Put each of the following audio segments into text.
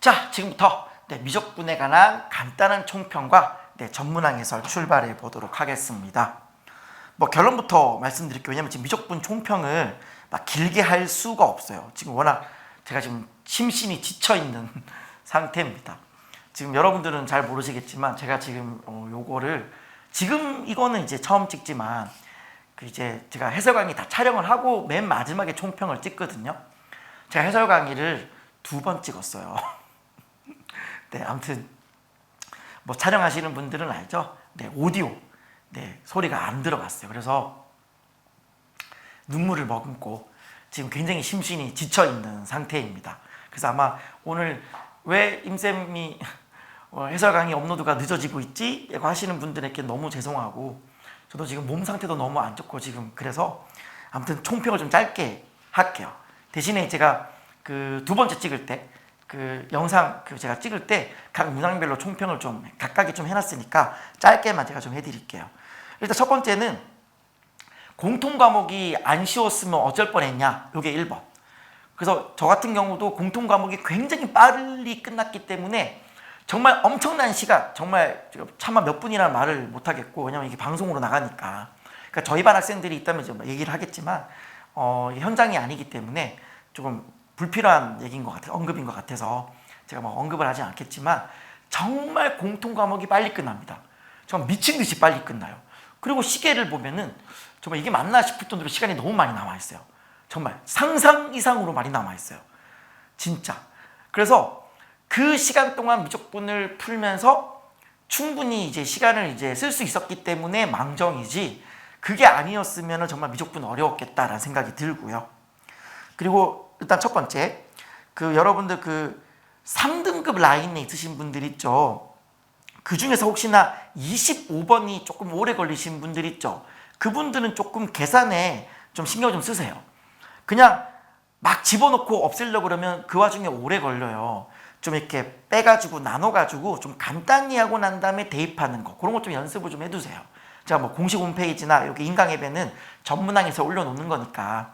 자, 지금부터 미적분에 관한 간단한 총평과 전문항 해설 출발해 보도록 하겠습니다. 결론부터 말씀드릴게요. 왜냐면 지금 미적분 총평을 막 길게 할 수가 없어요. 지금 워낙 제가 지금 심신이 지쳐 있는 상태입니다. 지금 여러분들은 잘 모르시겠지만 제가 지금 요거를 지금 이거는 이제 처음 찍지만 이제 제가 해설 강의 다 촬영을 하고 맨 마지막에 총평을 찍거든요. 제가 해설 강의를 2번 찍었어요. 네, 아무튼 촬영하시는 분들은 알죠? 네, 오디오, 소리가 안 들어갔어요. 그래서 눈물을 머금고 지금 굉장히 심신이 지쳐 있는 상태입니다. 그래서 아마 오늘 왜 임쌤이 해설 강의 업로드가 늦어지고 있지? 라고 하시는 분들에게 너무 죄송하고, 저도 지금 몸 상태도 너무 안 좋고 지금 그래서 아무튼 총평을 좀 짧게 할게요. 대신에 제가 그 2번째 찍을 때 그 영상 제가 찍을 때 각 문항별로 총평을 좀 각각이 좀 해놨으니까 짧게만 제가 좀 해드릴게요. 일단 첫 번째는 공통 과목이 안 쉬웠으면 어쩔 뻔했냐, 이게 1번. 그래서 저 같은 경우도 공통 과목이 굉장히 빨리 끝났기 때문에 정말 엄청난 시간, 정말 차마 몇 분이라는 말을 못 하겠고, 왜냐면 이게 방송으로 나가니까. 그러니까 저희 반 학생들이 있다면 좀 얘기를 하겠지만 현장이 아니기 때문에 조금 불필요한 얘기인 것 같아요. 언급인 것 같아서 제가 언급을 하지 않겠지만 정말 공통 과목이 빨리 끝납니다. 정말 미친 듯이 빨리 끝나요. 그리고 시계를 보면은 정말 이게 맞나 싶을 정도로 시간이 너무 많이 남아 있어요. 정말 상상 이상으로 많이 남아 있어요. 진짜. 그래서 그 시간 동안 미적분을 풀면서 충분히 이제 시간을 이제 쓸 수 있었기 때문에 망정이지, 그게 아니었으면 정말 미적분 어려웠겠다라는 생각이 들고요. 그리고 일단 첫 번째, 여러분들 3등급 라인에 있으신 분들 있죠. 그 중에서 혹시나 25번이 조금 오래 걸리신 분들 있죠. 그분들은 조금 계산에 좀 신경 좀 쓰세요. 그냥 막 집어넣고 없애려고 그러면 그 와중에 오래 걸려요. 좀 이렇게 빼가지고 나눠가지고 좀 간단히 하고 난 다음에 대입하는 거, 그런 거 좀 연습을 좀 해두세요. 제가 공식 홈페이지나 여기 인강앱에는 전문항에서 올려놓는 거니까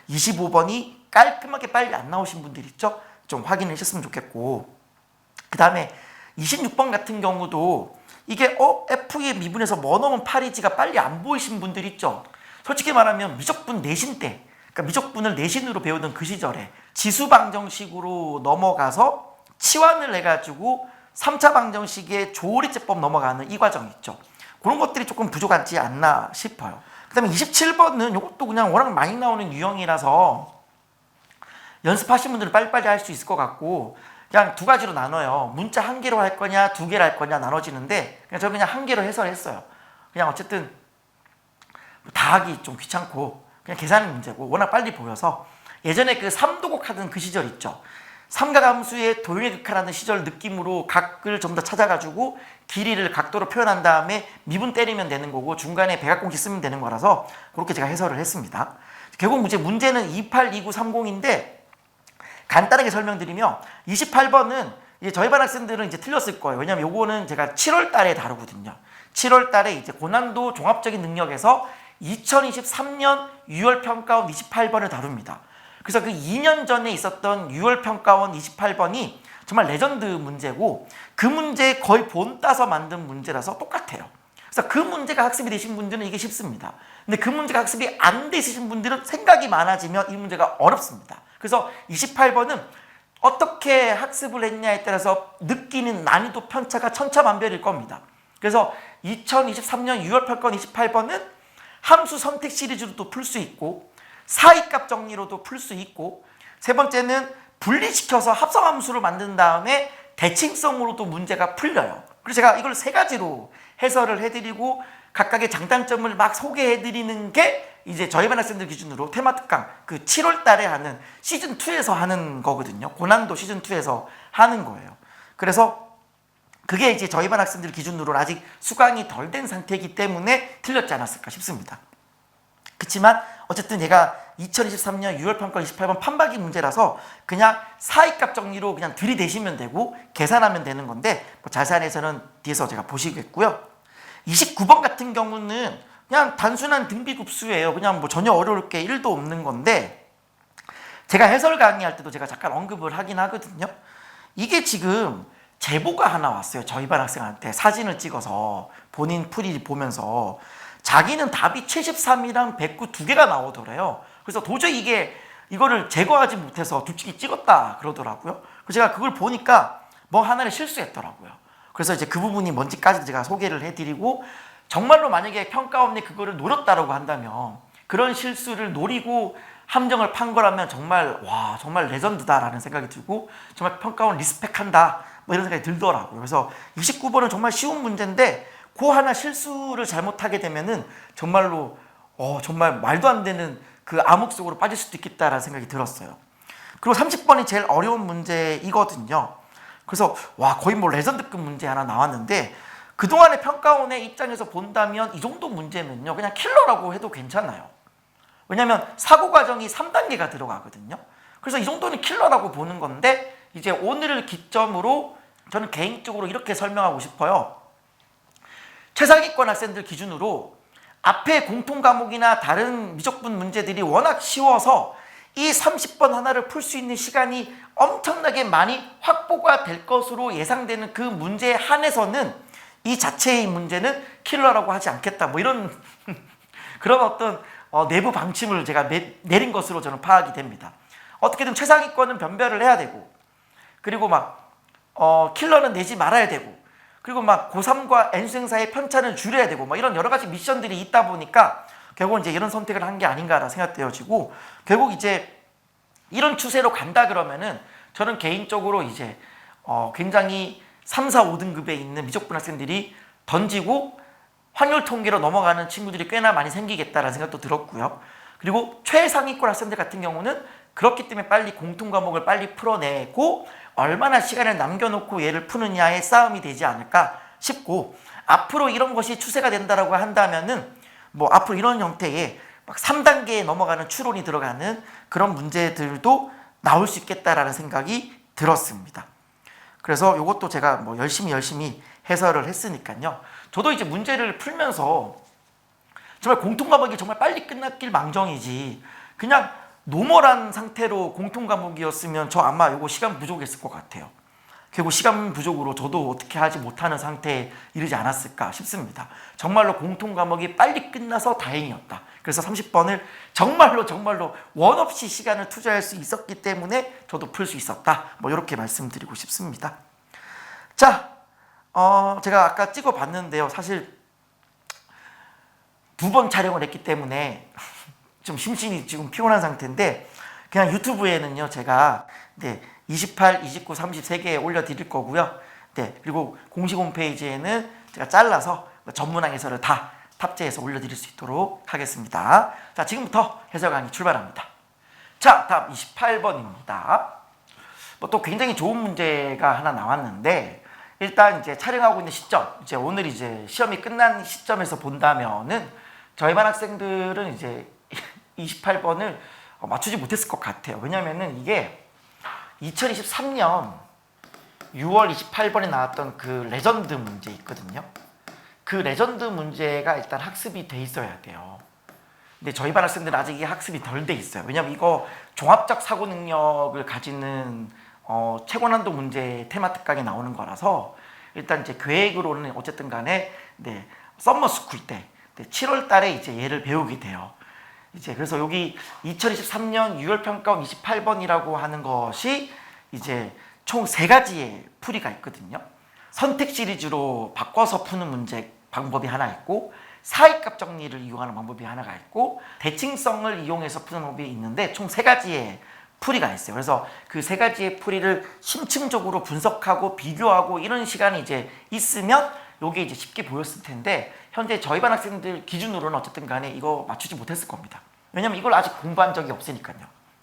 25번이 깔끔하게 빨리 안 나오신 분들 있죠? 좀 확인해 주셨으면 좋겠고, 그 다음에 26번 같은 경우도 이게 F의 미분에서 뭐 넣으면 8이지가 빨리 안 보이신 분들 있죠? 솔직히 말하면 미적분 내신 때, 그러니까 미적분을 내신으로 배우던 그 시절에 지수 방정식으로 넘어가서 치환을 해가지고 3차 방정식의 조리제법 넘어가는 이 과정 있죠? 그런 것들이 조금 부족하지 않나 싶어요. 그 다음에 27번은 이것도 그냥 워낙 많이 나오는 유형이라서 연습하신 분들은 빨리빨리 할 수 있을 것 같고, 그냥 2가지로 나눠요. 문자 1개로 할 거냐 2개로 할 거냐 나눠지는데, 저는 그냥 1개로 해설했어요. 그냥 어쨌든 다 하기 좀 귀찮고 그냥 계산 문제고 워낙 빨리 보여서, 예전에 그 삼도곡 하던 그 시절 있죠. 삼각함수의 도형의 극하라는 시절 느낌으로 각을 좀 더 찾아가지고 길이를 각도로 표현한 다음에 미분 때리면 되는 거고 중간에 백악공식 쓰면 되는 거라서 그렇게 제가 해설을 했습니다. 결국 문제는 282930인데 간단하게 설명드리면, 28번은 이제 저희 반 학생들은 이제 틀렸을 거예요. 왜냐면 요거는 제가 7월 달에 다루거든요. 7월 달에 이제 고난도 종합적인 능력에서 2023년 6월 평가원 28번을 다룹니다. 그래서 그 2년 전에 있었던 6월 평가원 28번이 정말 레전드 문제고, 그 문제 거의 본 따서 만든 문제라서 똑같아요. 그래서 그 문제가 학습이 되신 분들은 이게 쉽습니다. 근데 그 문제가 학습이 안 되시신 분들은 생각이 많아지면 이 문제가 어렵습니다. 그래서 28번은 어떻게 학습을 했냐에 따라서 느끼는 난이도 편차가 천차만별일 겁니다. 그래서 2023년 6월 평가원 28번은 함수 선택 시리즈로도 풀 수 있고 사이값 정리로도 풀 수 있고, 세 번째는 분리시켜서 합성함수를 만든 다음에 대칭성으로도 문제가 풀려요. 그래서 제가 이걸 3가지로 해설을 해드리고 각각의 장단점을 막 소개해드리는 게 이제 저희 반 학생들 기준으로 테마 특강 7월 달에 하는 시즌2에서 하는 거거든요. 고난도 시즌2에서 하는 거예요. 그래서 그게 이제 저희 반 학생들 기준으로 아직 수강이 덜 된 상태이기 때문에 틀렸지 않았을까 싶습니다. 그렇지만 어쨌든 제가 2023년 6월 평가 28번 판박이 문제라서 그냥 사이값 정리로 그냥 들이대시면 되고 계산하면 되는 건데, 자세한해서는 뒤에서 제가 보시겠고요. 29번 같은 경우는 그냥 단순한 등비급수예요. 그냥 전혀 어려울 게 1도 없는 건데, 제가 해설 강의할 때도 제가 잠깐 언급을 하긴 하거든요. 이게 지금 제보가 하나 왔어요. 저희 반 학생한테 사진을 찍어서 본인 풀이 보면서 자기는 답이 73이랑 109 두 개가 나오더래요. 그래서 도저히 이거를 제거하지 못해서 둘째기 찍었다 그러더라고요. 그래서 제가 그걸 보니까 뭐 하나를 실수했더라고요. 그래서 이제 그 부분이 뭔지까지 제가 소개를 해드리고, 정말로 만약에 평가원이 그거를 노렸다라고 한다면, 그런 실수를 노리고 함정을 판 거라면 정말 정말 레전드다라는 생각이 들고, 정말 평가원 리스펙한다 뭐 이런 생각이 들더라고요. 그래서 29번은 정말 쉬운 문제인데 그 하나 실수를 잘못하게 되면은 정말로 정말 말도 안 되는 그 암흑 속으로 빠질 수도 있겠다라는 생각이 들었어요. 그리고 30번이 제일 어려운 문제이거든요. 그래서 거의 뭐 레전드급 문제 하나 나왔는데, 그동안의 평가원의 입장에서 본다면 이 정도 문제면요 그냥 킬러라고 해도 괜찮아요. 왜냐하면 사고 과정이 3단계가 들어가거든요. 그래서 이 정도는 킬러라고 보는 건데, 이제 오늘을 기점으로 저는 개인적으로 이렇게 설명하고 싶어요. 최상위권 학생들 기준으로 앞에 공통 과목이나 다른 미적분 문제들이 워낙 쉬워서 이 30번 하나를 풀 수 있는 시간이 엄청나게 많이 확보가 될 것으로 예상되는 그 문제에 한해서는 이 자체의 문제는 킬러라고 하지 않겠다, 뭐 이런 그런 어떤 내부 방침을 제가 내린 것으로 저는 파악이 됩니다. 어떻게든 최상위권은 변별을 해야 되고, 그리고 킬러는 내지 말아야 되고, 그리고 고3과 N수생 사이의 편차는 줄여야 되고, 이런 여러 가지 미션들이 있다 보니까 결국은 이제 이런 선택을 한 게 아닌가라 생각되어지고, 결국 이제 이런 추세로 간다 그러면은 저는 개인적으로 이제 굉장히 3, 4, 5등급에 있는 미적분 학생들이 던지고 확률 통계로 넘어가는 친구들이 꽤나 많이 생기겠다라는 생각도 들었고요. 그리고 최상위권 학생들 같은 경우는 그렇기 때문에 빨리 공통 과목을 빨리 풀어내고 얼마나 시간을 남겨놓고 얘를 푸느냐의 싸움이 되지 않을까 싶고, 앞으로 이런 것이 추세가 된다라고 한다면은 앞으로 이런 형태의 3단계에 넘어가는 추론이 들어가는 그런 문제들도 나올 수 있겠다라는 생각이 들었습니다. 그래서 이것도 제가 열심히 해설을 했으니까요. 저도 이제 문제를 풀면서 정말 공통 과목이 정말 빨리 끝났길 망정이지, 그냥 노멀한 상태로 공통 과목이었으면 저 아마 이거 시간 부족했을 것 같아요. 결국 시간 부족으로 저도 어떻게 하지 못하는 상태에 이르지 않았을까 싶습니다. 정말로 공통 과목이 빨리 끝나서 다행이었다. 그래서 30번을 정말로 원 없이 시간을 투자할 수 있었기 때문에 저도 풀 수 있었다. 이렇게 말씀드리고 싶습니다. 자, 제가 아까 찍어봤는데요. 사실 2번 촬영을 했기 때문에 좀 심신이 지금 피곤한 상태인데, 그냥 유튜브에는요 제가 28, 29, 30 3개에 올려드릴 거고요. 그리고 공식 홈페이지에는 제가 잘라서 전문항 해설을 다 탑재해서 올려드릴 수 있도록 하겠습니다. 자, 지금부터 해설 강의 출발합니다. 자, 다음 28번입니다. 또 굉장히 좋은 문제가 하나 나왔는데, 일단 이제 촬영하고 있는 시점, 이제 오늘 이제 시험이 끝난 시점에서 본다면은 저희 반 학생들은 이제 28번을 맞추지 못했을 것 같아요. 왜냐면은 이게 2023년 6월 28번에 나왔던 그 레전드 문제 있거든요. 그 레전드 문제가 일단 학습이 돼 있어야 돼요. 근데 저희 반 학생들은 아직 이게 학습이 덜 돼 있어요. 왜냐면 이거 종합적 사고 능력을 가지는 최고난도 문제 테마 특강에 나오는 거라서, 일단 이제 계획으로는 어쨌든 간에 썸머 스쿨 때 7월 달에 이제 얘를 배우게 돼요. 이제 그래서 여기 2023년 6월 평가원 28번이라고 하는 것이 이제 총 3가지의 풀이가 있거든요. 선택 시리즈로 바꿔서 푸는 문제 방법이 하나 있고, 사이값 정리를 이용하는 방법이 하나가 있고, 대칭성을 이용해서 푸는 방법이 있는데 총 3가지의 풀이가 있어요. 그래서 그 3가지의 풀이를 심층적으로 분석하고 비교하고 이런 시간이 이제 있으면 요게 이제 쉽게 보였을 텐데, 현재 저희 반 학생들 기준으로는 어쨌든 간에 이거 맞추지 못했을 겁니다. 왜냐면 이걸 아직 공부한 적이 없으니까요.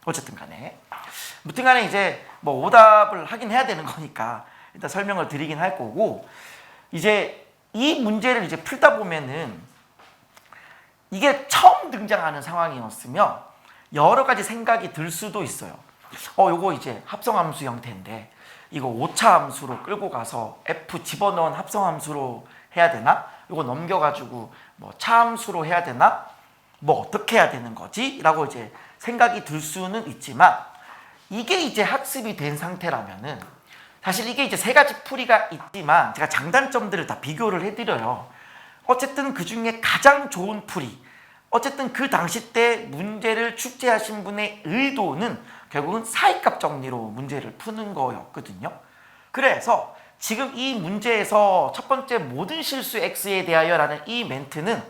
어쨌든 간에 무튼 간에 이제 오답을 하긴 해야 되는 거니까 일단 설명을 드리긴 할 거고, 이제 이 문제를 이제 풀다 보면은 이게 처음 등장하는 상황이었으면 여러 가지 생각이 들 수도 있어요. 요거 이제 합성함수 형태인데 이거 오차 함수로 끌고 가서 F 집어넣은 합성함수로 해야 되나? 이거 넘겨가지고 차함수로 해야 되나? 어떻게 해야 되는 거지? 라고 이제 생각이 들 수는 있지만, 이게 이제 학습이 된 상태라면은 사실 이게 이제 세 가지 풀이가 있지만 제가 장단점들을 다 비교를 해드려요. 어쨌든 그 중에 가장 좋은 풀이, 어쨌든 그 당시 때 문제를 출제하신 분의 의도는 결국은 사이값 정리로 문제를 푸는 거였거든요. 그래서 지금 이 문제에서 첫 번째 모든 실수 x에 대하여 라는 이 멘트는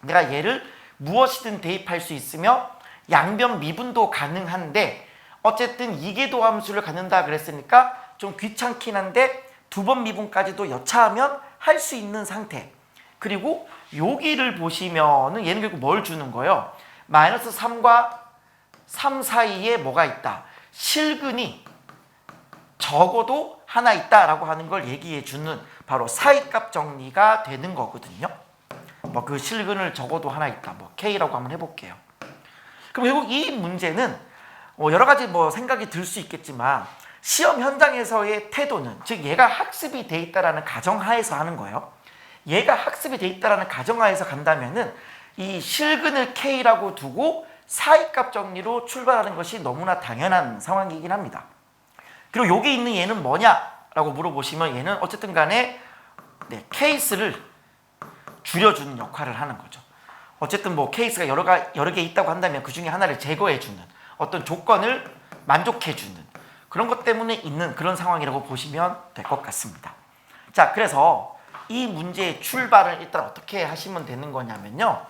내가 얘를 무엇이든 대입할 수 있으며 양변 미분도 가능한데 어쨌든 이계도 함수를 갖는다 그랬으니까 좀 귀찮긴 한데 두 번 미분까지도 여차하면 할 수 있는 상태. 그리고 여기를 보시면은 얘는 결국 뭘 주는 거예요? 마이너스 3과 3 사이에 뭐가 있다? 실근이 적어도 하나 있다라고 하는 걸 얘기해 주는 바로 사이값 정리가 되는 거거든요. 뭐 그 실근을 적어도 하나 있다. 뭐 K라고 한번 해볼게요. 그럼 결국 이 문제는 여러 가지 뭐 생각이 들 수 있겠지만 시험 현장에서의 태도는, 즉 얘가 학습이 돼 있다라는 가정하에서 하는 거예요. 얘가 학습이 돼 있다라는 가정하에서 간다면은 이 실근을 K라고 두고 사이값 정리로 출발하는 것이 너무나 당연한 상황이긴 합니다. 그리고 여기 있는 얘는 뭐냐라고 물어보시면 얘는 어쨌든 간에 케이스를 줄여주는 역할을 하는 거죠. 어쨌든 뭐 케이스가 여러 개 있다고 한다면 그 중에 하나를 제거해주는 어떤 조건을 만족해주는 그런 것 때문에 있는 그런 상황이라고 보시면 될 것 같습니다. 자, 그래서 이 문제의 출발을 일단 어떻게 하시면 되는 거냐면요.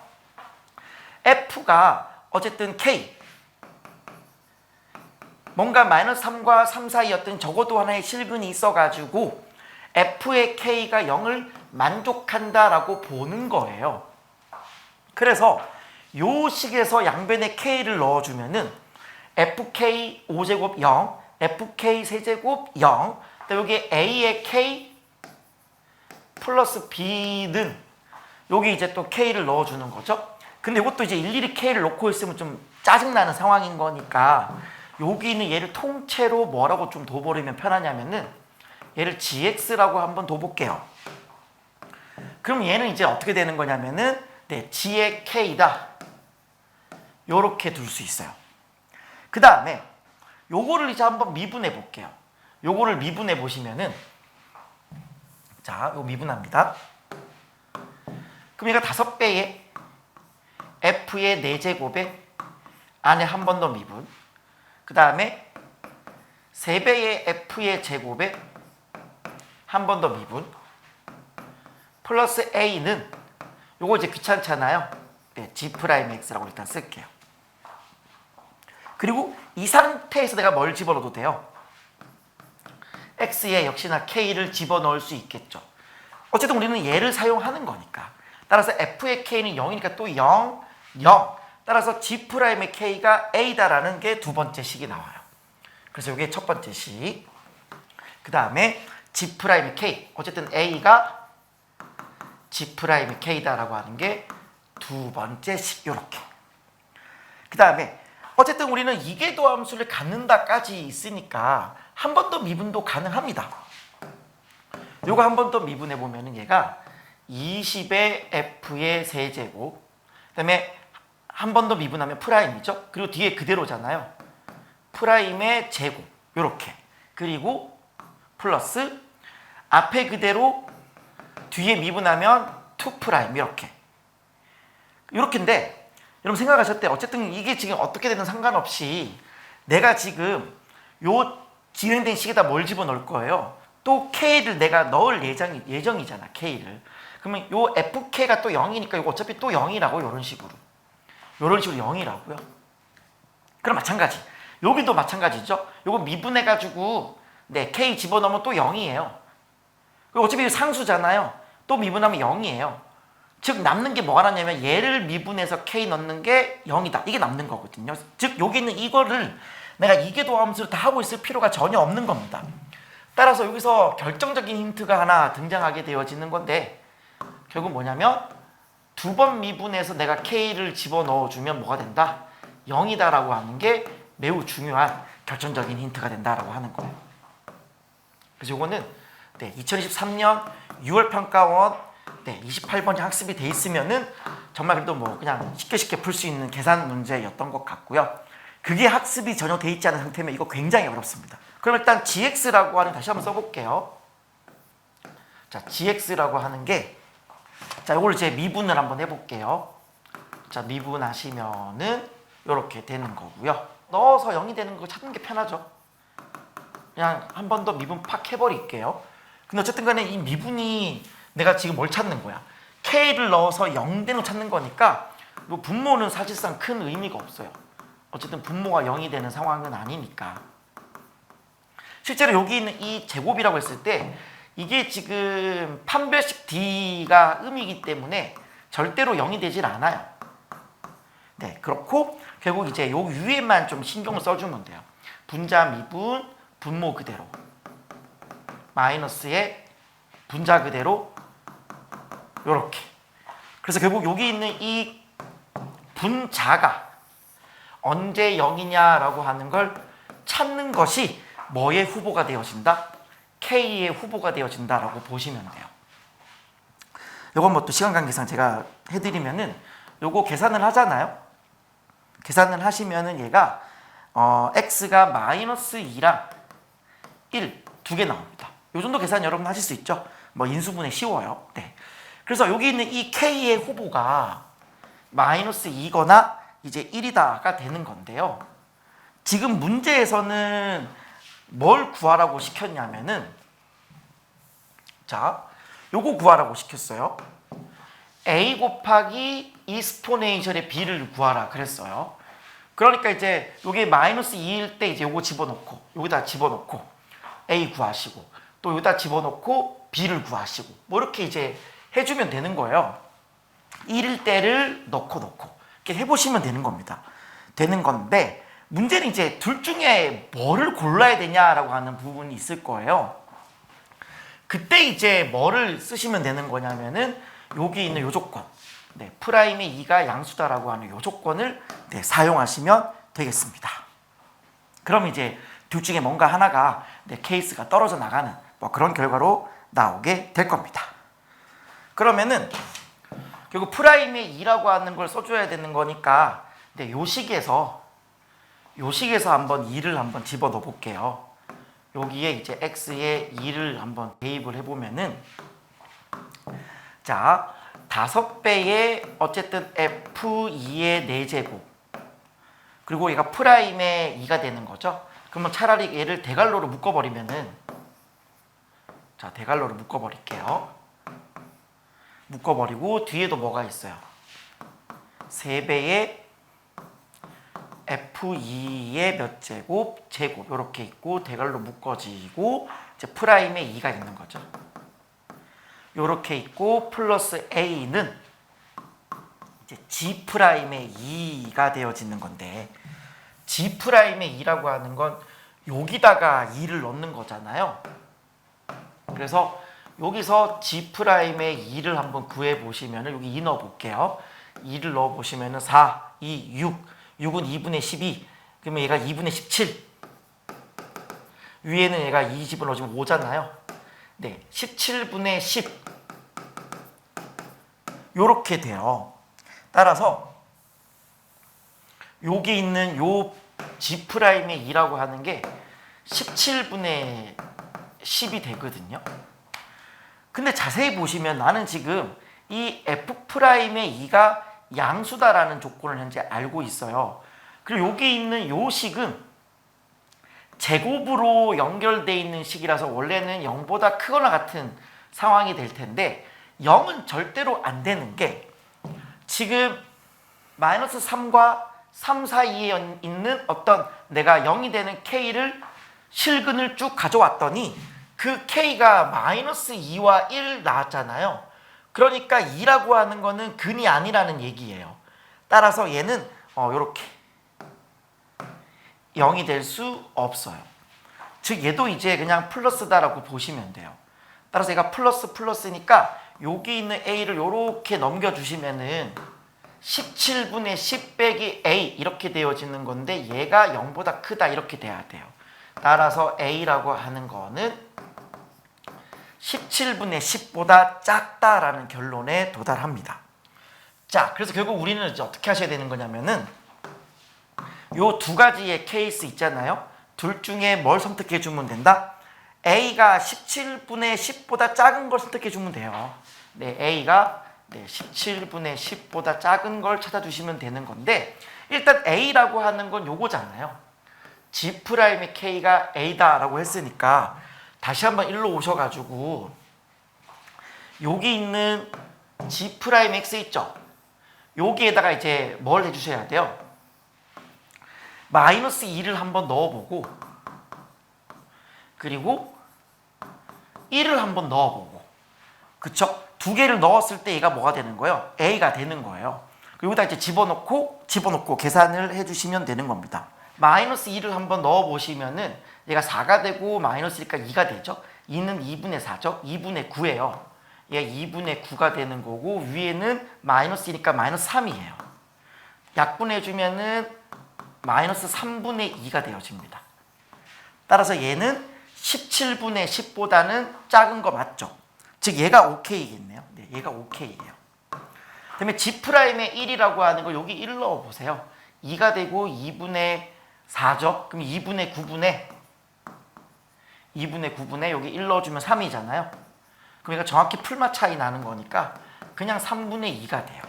F가 어쨌든 K, 뭔가 마이너스 3과 3 사이였던 적어도 하나의 실근이 있어가지고 F의 K가 0을 만족한다라고 보는 거예요. 그래서 요 식에서 양변에 K를 넣어주면은 FK 5제곱 0, FK 세제곱 0, 여기 A의 K 플러스 B는 여기 이제 또 K를 넣어주는 거죠. 근데 이것도 이제 일일이 K를 넣고 있으면 좀 짜증나는 상황인 거니까 여기 있는 얘를 통째로 뭐라고 좀 둬버리면 편하냐면은 얘를 GX라고 한번 둬볼게요. 그럼 얘는 이제 어떻게 되는 거냐면은 G의 K다. 요렇게 둘 수 있어요. 그 다음에 요거를 이제 한번 미분해 볼게요. 요거를 미분해 보시면은 자, 요 미분합니다. 그럼 얘가 5배의 F의 4제곱에 안에 한 번 더 미분. 그 다음에 3배의 F의 제곱에 한 번 더 미분. 플러스 A는 요거 이제 귀찮잖아요. G'X라고 일단 쓸게요. 그리고 이 상태에서 내가 뭘 집어넣어도 돼요? X에 역시나 K를 집어넣을 수 있겠죠. 어쨌든 우리는 얘를 사용하는 거니까. 따라서 F의 K는 0이니까 또 0, 0. 따라서 G'의 K가 A다라는 게 두 번째 식이 나와요. 그래서 이게 첫 번째 식. 그 다음에 G'의 K. 어쨌든 A가 G'의 K다라고 하는 게 두 번째 식. 요렇게. 그 다음에 어쨌든 우리는 이계도 함수를 갖는다까지 있으니까 한 번 더 미분도 가능합니다. 요거 한 번 더 미분해 보면은 얘가 20의 F의 세제곱, 그 다음에 한 번 더 미분하면 프라임이죠. 그리고 뒤에 그대로잖아요. 프라임의 제곱 요렇게. 그리고 플러스 앞에 그대로 뒤에 미분하면 2 프라임 이렇게. 요렇게인데 여러분 생각하실 때 어쨌든 이게 지금 어떻게 되든 상관없이 내가 지금 요 진행된 식에다 뭘 집어넣을 거예요? 또 K를 내가 넣을 예정이잖아. K를. 그러면 요 FK가 또 0이니까 이거 어차피 또 0이라고 요런 식으로 0이라고요. 그럼 마찬가지. 여기도 마찬가지죠. 요거 미분해가지고 K 집어넣으면 또 0이에요. 어차피 상수잖아요. 또 미분하면 0이에요. 즉 남는 게 뭐가 남냐면 얘를 미분해서 K 넣는 게 0이다. 이게 남는 거거든요. 즉 여기 있는 이거를 내가 이계도 함수를 다 하고 있을 필요가 전혀 없는 겁니다. 따라서 여기서 결정적인 힌트가 하나 등장하게 되어지는 건데 결국 뭐냐면 두 번 미분해서 내가 K를 집어넣어주면 뭐가 된다? 0이다라고 하는 게 매우 중요한 결정적인 힌트가 된다라고 하는 거예요. 그래서 이거는 2023년 6월 평가원 28번이 학습이 돼 있으면은 정말 그래도 뭐 그냥 쉽게 풀 수 있는 계산 문제였던 것 같고요. 그게 학습이 전혀 돼 있지 않은 상태면 이거 굉장히 어렵습니다. 그럼 일단 gx라고 하는 다시 한번 써볼게요. 자, gx라고 하는 게 자, 이걸 이제 미분을 한번 해볼게요. 자, 미분하시면은 이렇게 되는 거고요. 넣어서 0이 되는 거 찾는 게 편하죠. 그냥 한 번 더 미분 팍 해버릴게요. 근데 어쨌든 간에 이 미분이 내가 지금 뭘 찾는 거야? k를 넣어서 0 되는 거 찾는 거니까 이 분모는 사실상 큰 의미가 없어요. 어쨌든 분모가 0이 되는 상황은 아니니까. 실제로 여기 있는 이 제곱이라고 했을 때 이게 지금 판별식 d가 음이기 때문에 절대로 0이 되질 않아요. 네, 그렇고 결국 이제 요 위에만 좀 신경을 써주면 돼요. 분자 미분, 분모 그대로. 마이너스에 분자 그대로 요렇게. 그래서 결국 여기 있는 이 분자가 언제 0이냐라고 하는 걸 찾는 것이 뭐의 후보가 되어진다? K의 후보가 되어진다라고 보시면 돼요. 요건 뭐 또 시간 관계상 제가 해드리면은 요거 계산을 하잖아요. 계산을 하시면은 얘가 x가 마이너스 2랑 1 두 개 나옵니다. 요 정도 계산 여러분 하실 수 있죠? 뭐 인수분해 쉬워요. 네. 그래서 여기 있는 이 k의 후보가 마이너스 2거나 이제 1이다가 되는 건데요. 지금 문제에서는 뭘 구하라고 시켰냐면은 자, 요거 구하라고 시켰어요. a 곱하기 익스포네인셜의 b를 구하라 그랬어요. 그러니까 이제 요게 마이너스 2일 때 이제 요거 집어넣고 여기다 집어넣고 a 구하시고 또 여기다 집어넣고 b를 구하시고 뭐 이렇게 이제 해주면 되는 거예요. 1일 때를 넣고 이렇게 해보시면 되는 겁니다. 되는 건데 문제는 이제 둘 중에 뭐를 골라야 되냐라고 하는 부분이 있을 거예요. 그때 이제 뭐를 쓰시면 되는 거냐면은 여기 있는 요 조건, 네, 프라임의 2가 양수다라고 하는 요 조건을 네, 사용하시면 되겠습니다. 그럼 이제 둘 중에 뭔가 하나가 네, 케이스가 떨어져 나가는 뭐 그런 결과로 나오게 될 겁니다. 그러면은 결국 프라임의 2라고 하는 걸 써줘야 되는 거니까 네, 요 식에서 한번 2를 한번 집어넣어 볼게요. 여기에 이제 x에 2를 한번 대입을 해보면은 자 5배의 어쨌든 f2의 4제곱 그리고 얘가 프라임의 2가 되는 거죠. 그러면 차라리 얘를 대괄호로 묶어버리면은 자 대괄호로 묶어버릴게요. 묶어버리고 뒤에도 뭐가 있어요? 3배의 f2의 몇 제곱, 제곱 이렇게 있고 대괄호 묶어지고 이제 프라임의 2가 있는 거죠. 이렇게 있고 플러스 a는 이제 g 프라임의 2가 되어지는 건데 g 프라임의 2라고 하는 건 여기다가 2를 넣는 거잖아요. 그래서 여기서 g 프라임의 2를 한번 구해 보시면은 여기 2 넣어 볼게요. 2를 넣어 보시면은 4, 2, 6은 2분의 12. 그러면 얘가 2분의 17. 위에는 얘가 20을 넣어주면 5잖아요. 네, 17분의 10. 요렇게 돼요. 따라서 여기 있는 요 g 프라임의 2라고 하는 게 17분의 10이 되거든요. 근데 자세히 보시면 나는 지금 이 f 프라임의 2가 양수다라는 조건을 현재 알고 있어요. 그리고 여기 있는 요 식은 제곱으로 연결되어 있는 식이라서 원래는 0보다 크거나 같은 상황이 될 텐데 0은 절대로 안 되는 게 지금 마이너스 3과 3 사이에 있는 어떤 내가 0이 되는 k를 실근을 쭉 가져왔더니 그 k가 마이너스 2와 1 나왔잖아요. 그러니까 2라고 하는 거는 근이 아니라는 얘기예요. 따라서 얘는 요렇게 0이 될 수 없어요. 즉 얘도 이제 그냥 플러스다라고 보시면 돼요. 따라서 얘가 플러스니까 여기 있는 a를 요렇게 넘겨주시면은 17분의 10 빼기 a 이렇게 되어지는 건데 얘가 0보다 크다 이렇게 돼야 돼요. 따라서 a라고 하는 거는 17분의 10보다 작다라는 결론에 도달합니다. 자, 그래서 결국 우리는 이제 어떻게 하셔야 되는 거냐면은 요 두 가지의 케이스 있잖아요. 둘 중에 뭘 선택해 주면 된다? A가 17분의 10보다 작은 걸 선택해 주면 돼요. 네, A가 17분의 10보다 작은 걸 찾아주시면 되는 건데, 일단 A라고 하는 건 요거잖아요. G'의 K가 A다라고 했으니까 다시 한번 일로 오셔가지고 여기 있는 G'X 있죠? 여기에다가 이제 뭘 해주셔야 돼요? 마이너스 2를 한번 넣어보고, 그리고 1을 한번 넣어보고, 그쵸? 두 개를 넣었을 때 얘가 뭐가 되는 거예요? A가 되는 거예요. 여기다 이제 집어넣고 계산을 해주시면 되는 겁니다. 마이너스 2를 한번 넣어보시면은 얘가 4가 되고 마이너스 1니까 2가 되죠. 2는 2분의 4죠. 2분의 9예요. 얘 2분의 9가 되는 거고, 위에는 마이너스 2니까 마이너스 3이에요. 약분해주면은 마이너스 3분의 2가 되어집니다. 따라서 얘는 17분의 10보다는 작은 거 맞죠? 즉 얘가 OK이겠네요. 네, 얘가 OK예요. 그다음에 G'의 1이라고 하는 거 여기 1 넣어보세요. 2가 되고 2분의 4죠. 그럼 2분의 9분의 여기 1 넣어주면 3이잖아요. 그러니까 정확히 풀맛 차이 나는 거니까 그냥 3분의 2가 돼요.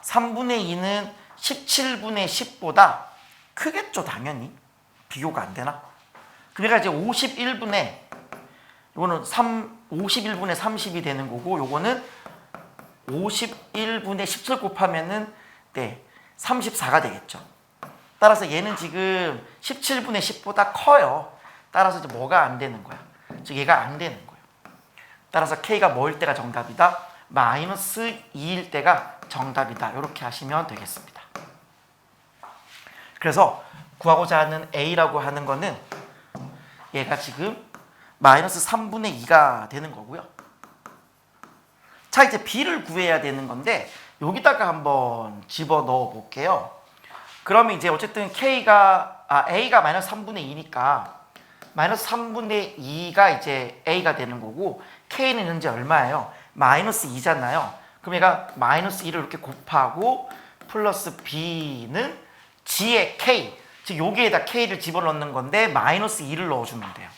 3분의 2는 17분의 10보다 크겠죠, 당연히. 비교가 안 되나? 그러니까 이제 51분의 요거는 51분의 30이 되는 거고, 요거는 51분의 17 곱하면은 34가 되겠죠. 따라서 얘는 지금 17분의 10보다 커요. 따라서 이제 뭐가 안 되는 거야? 즉 얘가 안 되는 거예요. 따라서 K가 뭐일 때가 정답이다? 마이너스 2일 때가 정답이다. 이렇게 하시면 되겠습니다. 그래서 구하고자 하는 A라고 하는 거는 얘가 지금 마이너스 3분의 2가 되는 거고요. 자, 이제 B를 구해야 되는 건데 여기다가 한번 집어넣어 볼게요. 그러면 이제 어쨌든 A가 마이너스 3분의 2니까 마이너스 3분의 2가 이제 A가 되는 거고, K는 현재 얼마예요? 마이너스 2잖아요. 그럼 얘가 마이너스 2를 이렇게 곱하고 플러스 B는 G의 K, 즉 여기에다 K를 집어넣는 건데 마이너스 2를 넣어주면 돼요.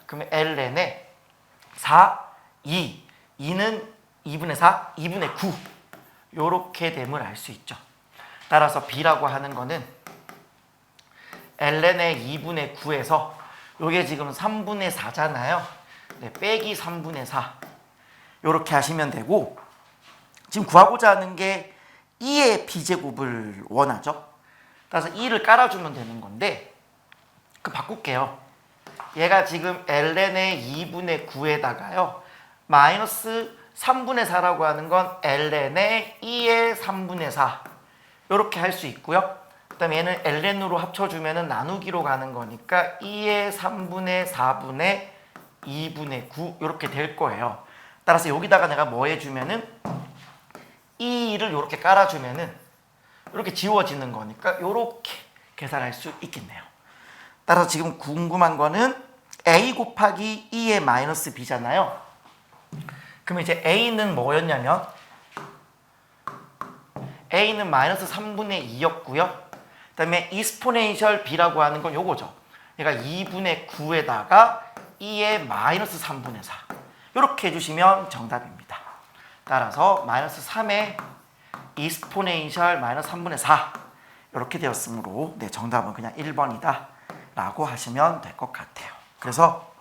그러면 ln에 4, 2는 2분의 4, 2분의 9 요렇게 됨을 알 수 있죠. 따라서 B라고 하는 거는 ln의 2분의 9에서 요게 지금 3분의 4잖아요. 빼기 3분의 4 요렇게 하시면 되고, 지금 구하고자 하는 게 2의 B제곱을 원하죠. 따라서 2를 깔아주면 되는 건데 바꿀게요. 얘가 지금 ln의 2분의 9에다가요 마이너스 3분의 4라고 하는 건 ln의 2의 3분의 4 이렇게 할 수 있고요. 그 다음에 얘는 ln으로 합쳐주면 나누기로 가는 거니까 2의 3분의 4분의 2분의 9 이렇게 될 거예요. 따라서 여기다가 내가 뭐 해주면은 2를 이렇게 깔아주면은 이렇게 지워지는 거니까 이렇게 계산할 수 있겠네요. 따라서 지금 궁금한 거는 A 곱하기 2의 마이너스 B잖아요. 그러면 이제 A는 뭐였냐면 A는 마이너스 3분의 2였고요. 그 다음에 익스포넨셜 B라고 하는 건 요거죠. 그러니까 2분의 9에다가 2의 마이너스 3분의 4 이렇게 해주시면 정답입니다. 따라서 마이너스 3의 익스포넨셜 마이너스 3분의 4 이렇게 되었으므로 정답은 그냥 1번이다 라고 하시면 될 것 같아요. 그래서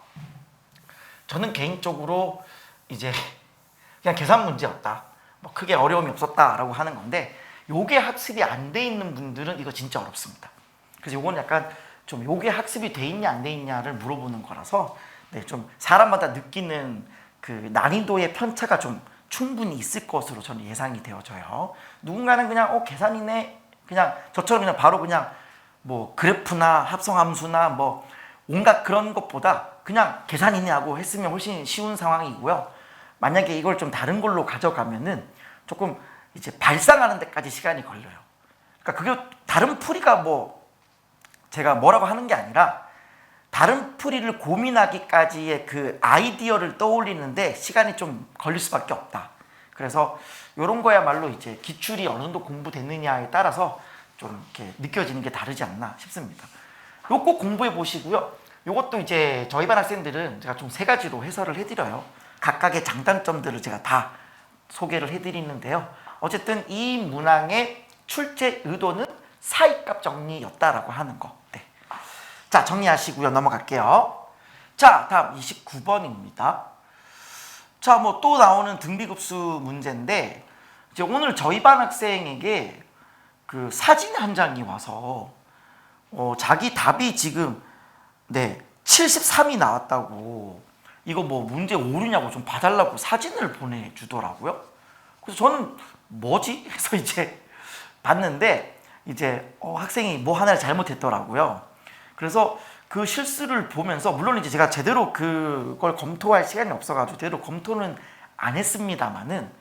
저는 개인적으로 이제 그냥 계산 문제였다, 뭐 크게 어려움이 없었다라고 하는 건데, 요게 학습이 안 돼 있는 분들은 이거 진짜 어렵습니다. 그래서 요건 약간 좀 요게 학습이 돼 있냐 안 돼 있냐를 물어보는 거라서 좀 사람마다 느끼는 그 난이도의 편차가 좀 충분히 있을 것으로 저는 예상이 되어져요. 누군가는 그냥 계산이네, 그냥 저처럼 그냥 바로 그냥 뭐 그래프나 합성함수나 뭐 온갖 그런 것보다 그냥 계산이네 하고 했으면 훨씬 쉬운 상황이고요. 만약에 이걸 좀 다른 걸로 가져가면은 조금 이제 발상하는 데까지 시간이 걸려요. 그러니까 그게 다른 풀이가 뭐 제가 뭐라고 하는 게 아니라 다른 풀이를 고민하기까지의 그 아이디어를 떠올리는데 시간이 좀 걸릴 수밖에 없다. 그래서 이런 거야말로 이제 기출이 어느 정도 공부됐느냐에 따라서 좀 이렇게 느껴지는 게 다르지 않나 싶습니다. 이거 꼭 공부해 보시고요. 요것도 이제 저희 반 학생들은 제가 좀 세 가지로 해설을 해드려요. 각각의 장단점들을 제가 다 소개를 해드리는데요. 어쨌든 이 문항의 출제 의도는 사이값 정리였다라고 하는 거. 네. 자, 정리하시고요. 넘어갈게요. 자, 다음 29번입니다. 자, 뭐 또 나오는 등비급수 문제인데 이제 오늘 저희 반 학생에게 그 사진 한 장이 와서 자기 답이 지금 73이 나왔다고 이거 뭐 문제 오류냐고 좀 봐달라고 사진을 보내주더라고요. 그래서 저는 뭐지? 해서 이제 봤는데 이제 학생이 뭐 하나를 잘못했더라고요. 그래서 그 실수를 보면서 물론 이제 제가 제대로 그걸 검토할 시간이 없어가지고 제대로 검토는 안 했습니다만은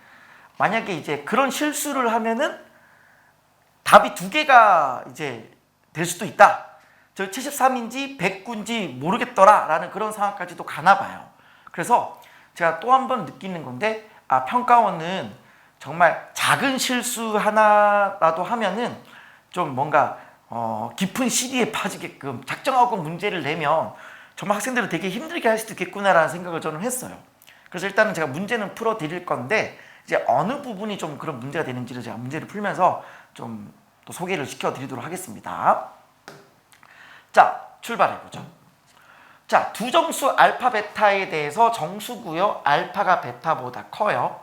만약에 이제 그런 실수를 하면은 답이 두 개가 이제 될 수도 있다. 저 73인지 109인지 모르겠더라 라는 그런 상황까지도 가나 봐요. 그래서 제가 또 한 번 느끼는 건데 평가원은 정말 작은 실수 하나라도 하면은 좀 뭔가 깊은 시리에 빠지게끔 작정하고 문제를 내면 정말 학생들을 되게 힘들게 할 수도 있겠구나라는 생각을 저는 했어요. 그래서 일단은 제가 문제는 풀어 드릴 건데 이제 어느 부분이 좀 그런 문제가 되는지를 제가 문제를 풀면서 좀 또 소개를 시켜 드리도록 하겠습니다. 자, 출발해보죠. 자, 두 정수 알파 베타에 대해서 정수고요. 알파가 베타보다 커요.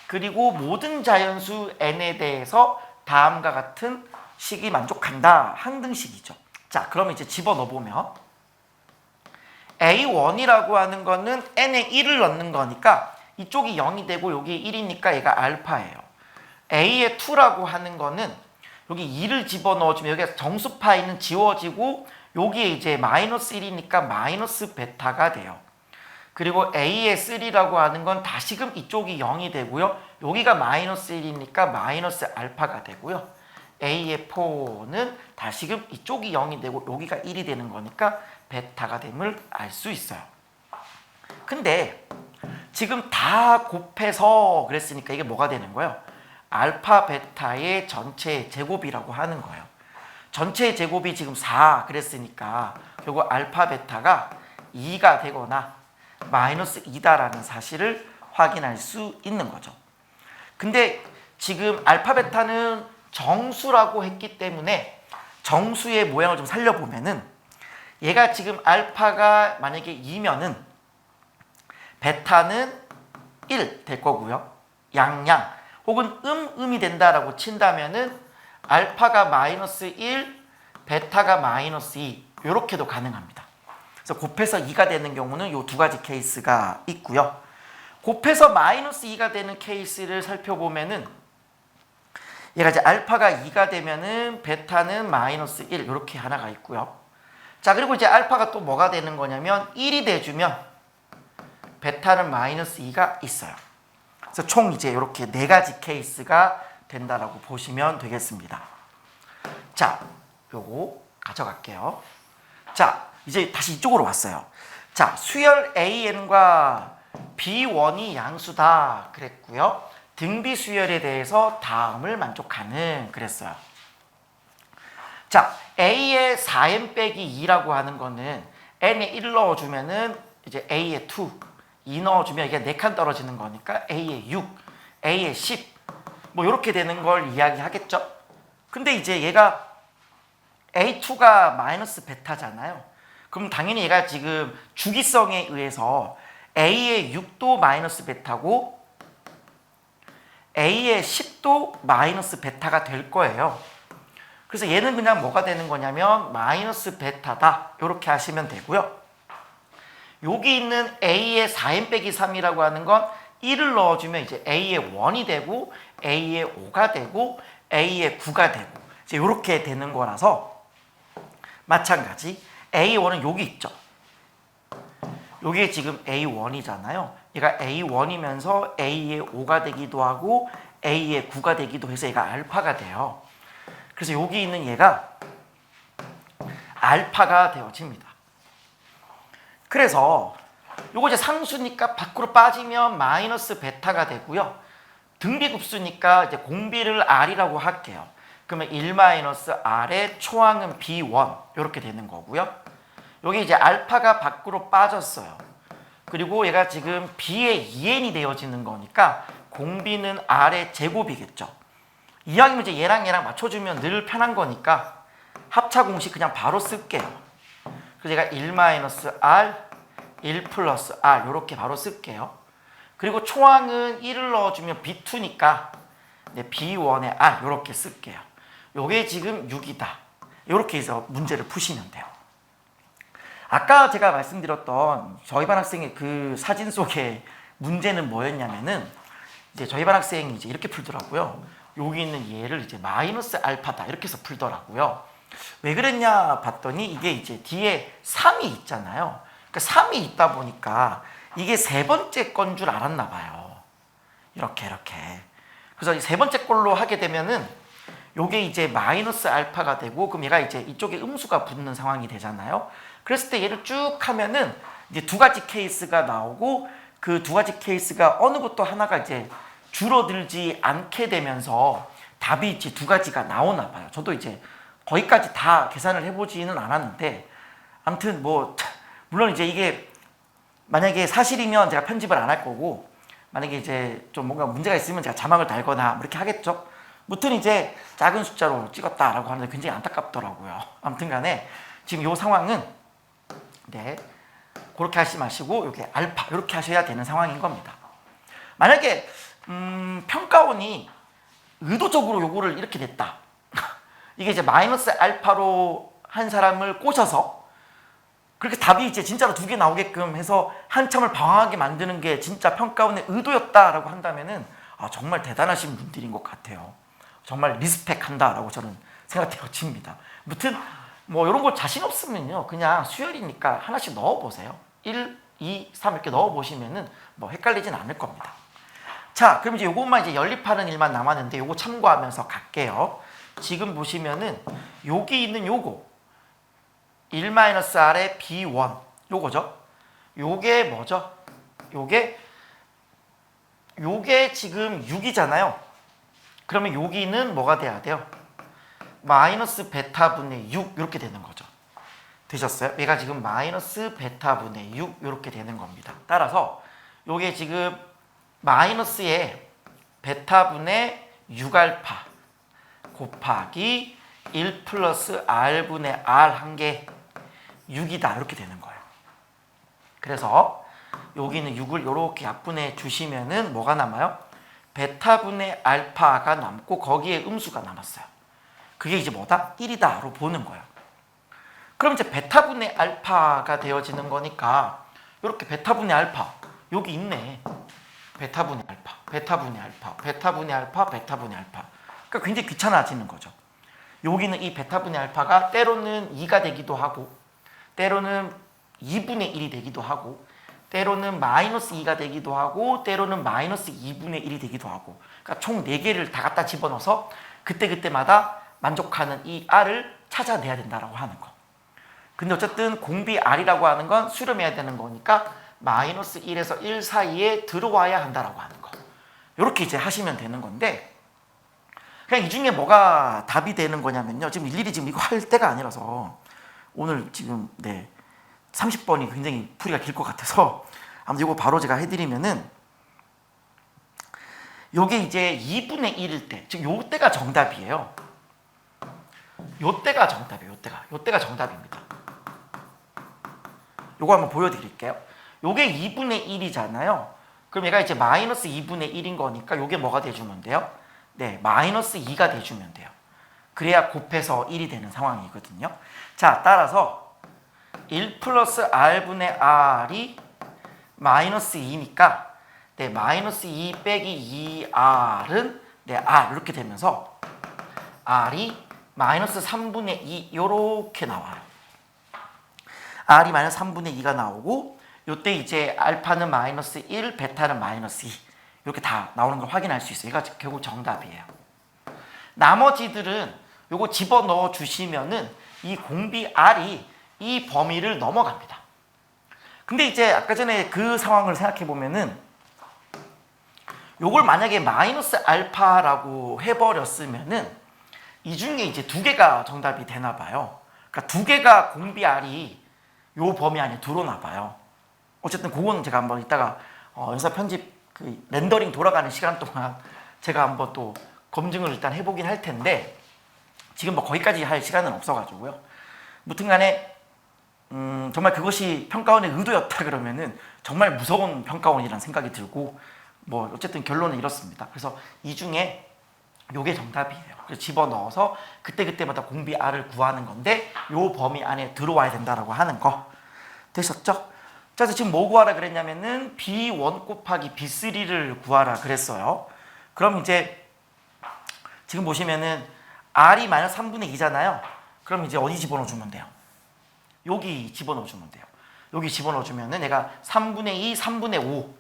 그리고 모든 자연수 n에 대해서 다음과 같은 식이 만족한다. 항등식이죠. 자, 그럼 이제 집어넣어보면 A1이라고 하는 거는 n에 1을 넣는 거니까 이쪽이 0이 되고 여기 1이니까 얘가 알파예요. A의 2라고 하는 거는 여기 2를 집어넣어주면 여기가 정수파이는 지워지고 여기에 이제 마이너스 1이니까 마이너스 베타가 돼요. 그리고 A의 3라고 하는 건 다시금 이쪽이 0이 되고요. 여기가 마이너스 1이니까 마이너스 알파가 되고요. A의 4는 다시금 이쪽이 0이 되고 여기가 1이 되는 거니까 베타가 됨을 알 수 있어요. 근데 지금 다 곱해서 그랬으니까 이게 뭐가 되는 거예요? 알파 베타의 전체 제곱이라고 하는 거예요. 전체 제곱이 지금 4 그랬으니까 결국 알파 베타가 2가 되거나 마이너스 2다라는 사실을 확인할 수 있는 거죠. 근데 지금 알파 베타는 정수라고 했기 때문에 정수의 모양을 좀 살려보면은 얘가 지금 알파가 만약에 2면은 베타는 1 될 거고요. 양양 혹은 음이 된다라고 친다면은 알파가 마이너스 1, 베타가 마이너스 2 이렇게도 가능합니다. 그래서 곱해서 2가 되는 경우는 이 두 가지 케이스가 있고요. 곱해서 마이너스 2가 되는 케이스를 살펴보면은 얘가 이제 알파가 2가 되면은 베타는 마이너스 1 이렇게 하나가 있고요. 자, 그리고 이제 알파가 또 뭐가 되는 거냐면 1이 돼주면 베타는 마이너스 2가 있어요. 그래서 총 이제 이렇게 네 가지 케이스가 된다라고 보시면 되겠습니다. 자, 요거 가져갈게요. 자, 이제 다시 이쪽으로 왔어요. 자, 수열 AN과 B1이 양수다 그랬고요. 등비 수열에 대해서 다음을 만족하는 그랬어요. 자, A의 4n 빼기 2라고 하는 거는 n에 1 넣어주면은 이제 A의 2 넣어주면 이게 4칸 떨어지는 거니까 A의 6, A의 10 뭐 이렇게 되는 걸 이야기하겠죠. 근데 이제 얘가 A2가 마이너스 베타잖아요. 그럼 당연히 얘가 지금 주기성에 의해서 A의 6도 마이너스 베타고 A의 10도 마이너스 베타가 될 거예요. 그래서 얘는 그냥 뭐가 되는 거냐면 마이너스 베타다 이렇게 하시면 되고요. 여기 있는 A의 4n 빼기 3이라고 하는 건 1을 넣어주면 이제 A의 1이 되고 A의 5가 되고 A의 9가 되고 이제 이렇게 되는 거라서 마찬가지 A1은 여기 있죠. 여기에 지금 A1이잖아요. 얘가 A1이면서 A의 5가 되기도 하고 A의 9가 되기도 해서 얘가 알파가 돼요. 그래서 여기 있는 얘가 알파가 되어집니다. 그래서 요거 이제 상수니까 밖으로 빠지면 마이너스 베타가 되고요. 등비급수니까 이제 공비를 R이라고 할게요. 그러면 1-R의 초항은 B1 이렇게 되는 거고요. 여기 이제 알파가 밖으로 빠졌어요. 그리고 얘가 지금 B의 2n이 되어지는 거니까 공비는 R의 제곱이겠죠. 이왕이면 이제 얘랑 맞춰주면 늘 편한 거니까 합차 공식 그냥 바로 쓸게요. 그래서 제가 1-R, 1+R 이렇게 바로 쓸게요. 그리고 초항은 1을 넣어주면 B2니까 B1의 R 이렇게 쓸게요. 요게 지금 6이다. 이렇게 해서 문제를 푸시면 돼요. 아까 제가 말씀드렸던 저희 반 학생의 그 사진 속의 문제는 뭐였냐면은 이제 저희 반 학생이 이제 이렇게 풀더라고요. 여기 있는 얘를 이제 마이너스 알파다 이렇게 해서 풀더라고요. 왜 그랬냐 봤더니 이게 이제 뒤에 3이 있잖아요. 그러니까 3이 있다 보니까 이게 세 번째 건 줄 알았나 봐요. 이렇게. 그래서 세 번째 걸로 하게 되면은 요게 이제 마이너스 알파가 되고 그럼 얘가 이제 이쪽에 음수가 붙는 상황이 되잖아요. 그랬을 때 얘를 쭉 하면은 이제 두 가지 케이스가 나오고 그 두 가지 케이스가 어느 것도 하나가 이제 줄어들지 않게 되면서 답이 이제 두 가지가 나오나 봐요. 저도 이제 거기까지 다 계산을 해보지는 않았는데 아무튼 뭐 물론 이제 이게 만약에 사실이면 제가 편집을 안 할 거고 만약에 이제 좀 뭔가 문제가 있으면 제가 자막을 달거나 뭐 이렇게 하겠죠. 무튼 이제 작은 숫자로 찍었다라고 하는데 굉장히 안타깝더라고요. 아무튼 간에 지금 이 상황은 그렇게 하지 마시고 이렇게 알파 이렇게 하셔야 되는 상황인 겁니다. 만약에 평가원이 의도적으로 요거를 이렇게 냈다. 이게 이제 마이너스 알파로 한 사람을 꼬셔서 그렇게 답이 이제 진짜로 두 개 나오게끔 해서 한참을 방황하게 만드는 게 진짜 평가원의 의도였다라고 한다면은 정말 대단하신 분들인 것 같아요. 정말 리스펙한다라고 저는 생각이 되어집니다. 무튼 뭐 이런 거 자신 없으면요 그냥 수열이니까 하나씩 넣어보세요. 1, 2, 3 이렇게 넣어보시면은 뭐 헷갈리진 않을 겁니다. 자, 그럼 이제 요것만 이제 연립하는 일만 남았는데 요거 참고하면서 갈게요. 지금 보시면은 여기 있는 요거 1-R의 B1 요거죠. 요게 뭐죠? 요게 지금 6이잖아요. 그러면 여기는 뭐가 돼야 돼요? 마이너스 베타분의 6 이렇게 되는 거죠. 되셨어요? 얘가 지금 마이너스 베타분의 6 이렇게 되는 겁니다. 따라서 요게 지금 마이너스에 베타분의 6알파 곱하기 1 플러스 R분의 R 한 개 6이다 이렇게 되는 거예요. 그래서 여기는 6을 이렇게 약분해 주시면은 뭐가 남아요? 베타분의 알파가 남고 거기에 음수가 남았어요. 그게 이제 뭐다? 1이다로 보는 거예요. 그럼 이제 베타분의 알파가 되어지는 거니까 이렇게 베타분의 알파 여기 있네. 베타분의 알파, 베타분의 알파, 베타분의 알파, 베타분의 알파. 그러니까 굉장히 귀찮아지는 거죠. 여기는 이 베타분의 알파가 때로는 2가 되기도 하고 때로는 2분의 1이 되기도 하고 때로는 마이너스 2가 되기도 하고 때로는 마이너스 2분의 1이 되기도 하고 그러니까 총 4개를 다 갖다 집어넣어서 그때그때마다 만족하는 이 R을 찾아내야 된다고 하는 거. 근데 어쨌든 공비 R이라고 하는 건 수렴해야 되는 거니까 마이너스 1에서 1 사이에 들어와야 한다라고 하는 거. 이렇게 이제 하시면 되는 건데 그냥 이 중에 뭐가 답이 되는 거냐면요. 지금 일일이 지금 이거 할 때가 아니라서 오늘 지금 30번이 굉장히 풀이가 길 것 같아서 아무튼 이거 바로 제가 해드리면은 요게 이제 2분의 1일 때, 즉 요때가 정답이에요. 요때가 정답이에요. 요때가 정답입니다. 요거 한번 보여드릴게요. 요게 2분의 1이잖아요. 그럼 얘가 이제 마이너스 2분의 1인 거니까 요게 뭐가 돼주면 돼요? 마이너스 2가 돼주면 돼요. 그래야 곱해서 1이 되는 상황이거든요. 자, 따라서 1 플러스 R분의 R이 마이너스 2니까 마이너스 2 빼기 2R은 R 이렇게 되면서 R이 마이너스 3분의 2 이렇게 나와요. R이 마이너스 3분의 2가 나오고 요때 이제 알파는 마이너스 1, 베타는 마이너스 2 이렇게 다 나오는 걸 확인할 수 있어요. 얘가 결국 정답이에요. 나머지들은 요거 집어넣어 주시면은 이 공비 R이 이 범위를 넘어갑니다. 근데 이제 아까 전에 그 상황을 생각해 보면은 요걸 만약에 마이너스 알파라고 해버렸으면은 이 중에 이제 두 개가 정답이 되나 봐요. 그러니까 두 개가 공비 R이 요 범위 안에 들어오나 봐요. 어쨌든 그거는 제가 한번 이따가 영상 편집 그 렌더링 돌아가는 시간 동안 제가 한번 또 검증을 일단 해보긴 할 텐데 지금 뭐 거기까지 할 시간은 없어가지고요. 무튼간에 정말 그것이 평가원의 의도였다 그러면은 정말 무서운 평가원이라는 생각이 들고 뭐 어쨌든 결론은 이렇습니다. 그래서 이 중에 요게 정답이에요. 그래서 집어넣어서 그때그때마다 공비 R을 구하는 건데 요 범위 안에 들어와야 된다라고 하는 거 되셨죠? 그래서 지금 뭐 구하라 그랬냐면은 B1 곱하기 B3를 구하라 그랬어요. 그럼 이제 지금 보시면은 R이 마이너스 3분의 2잖아요. 그럼 이제 어디 집어넣어주면 돼요? 여기 집어넣어주면 돼요. 여기 집어넣어주면은 내가 3분의 2, 3분의 5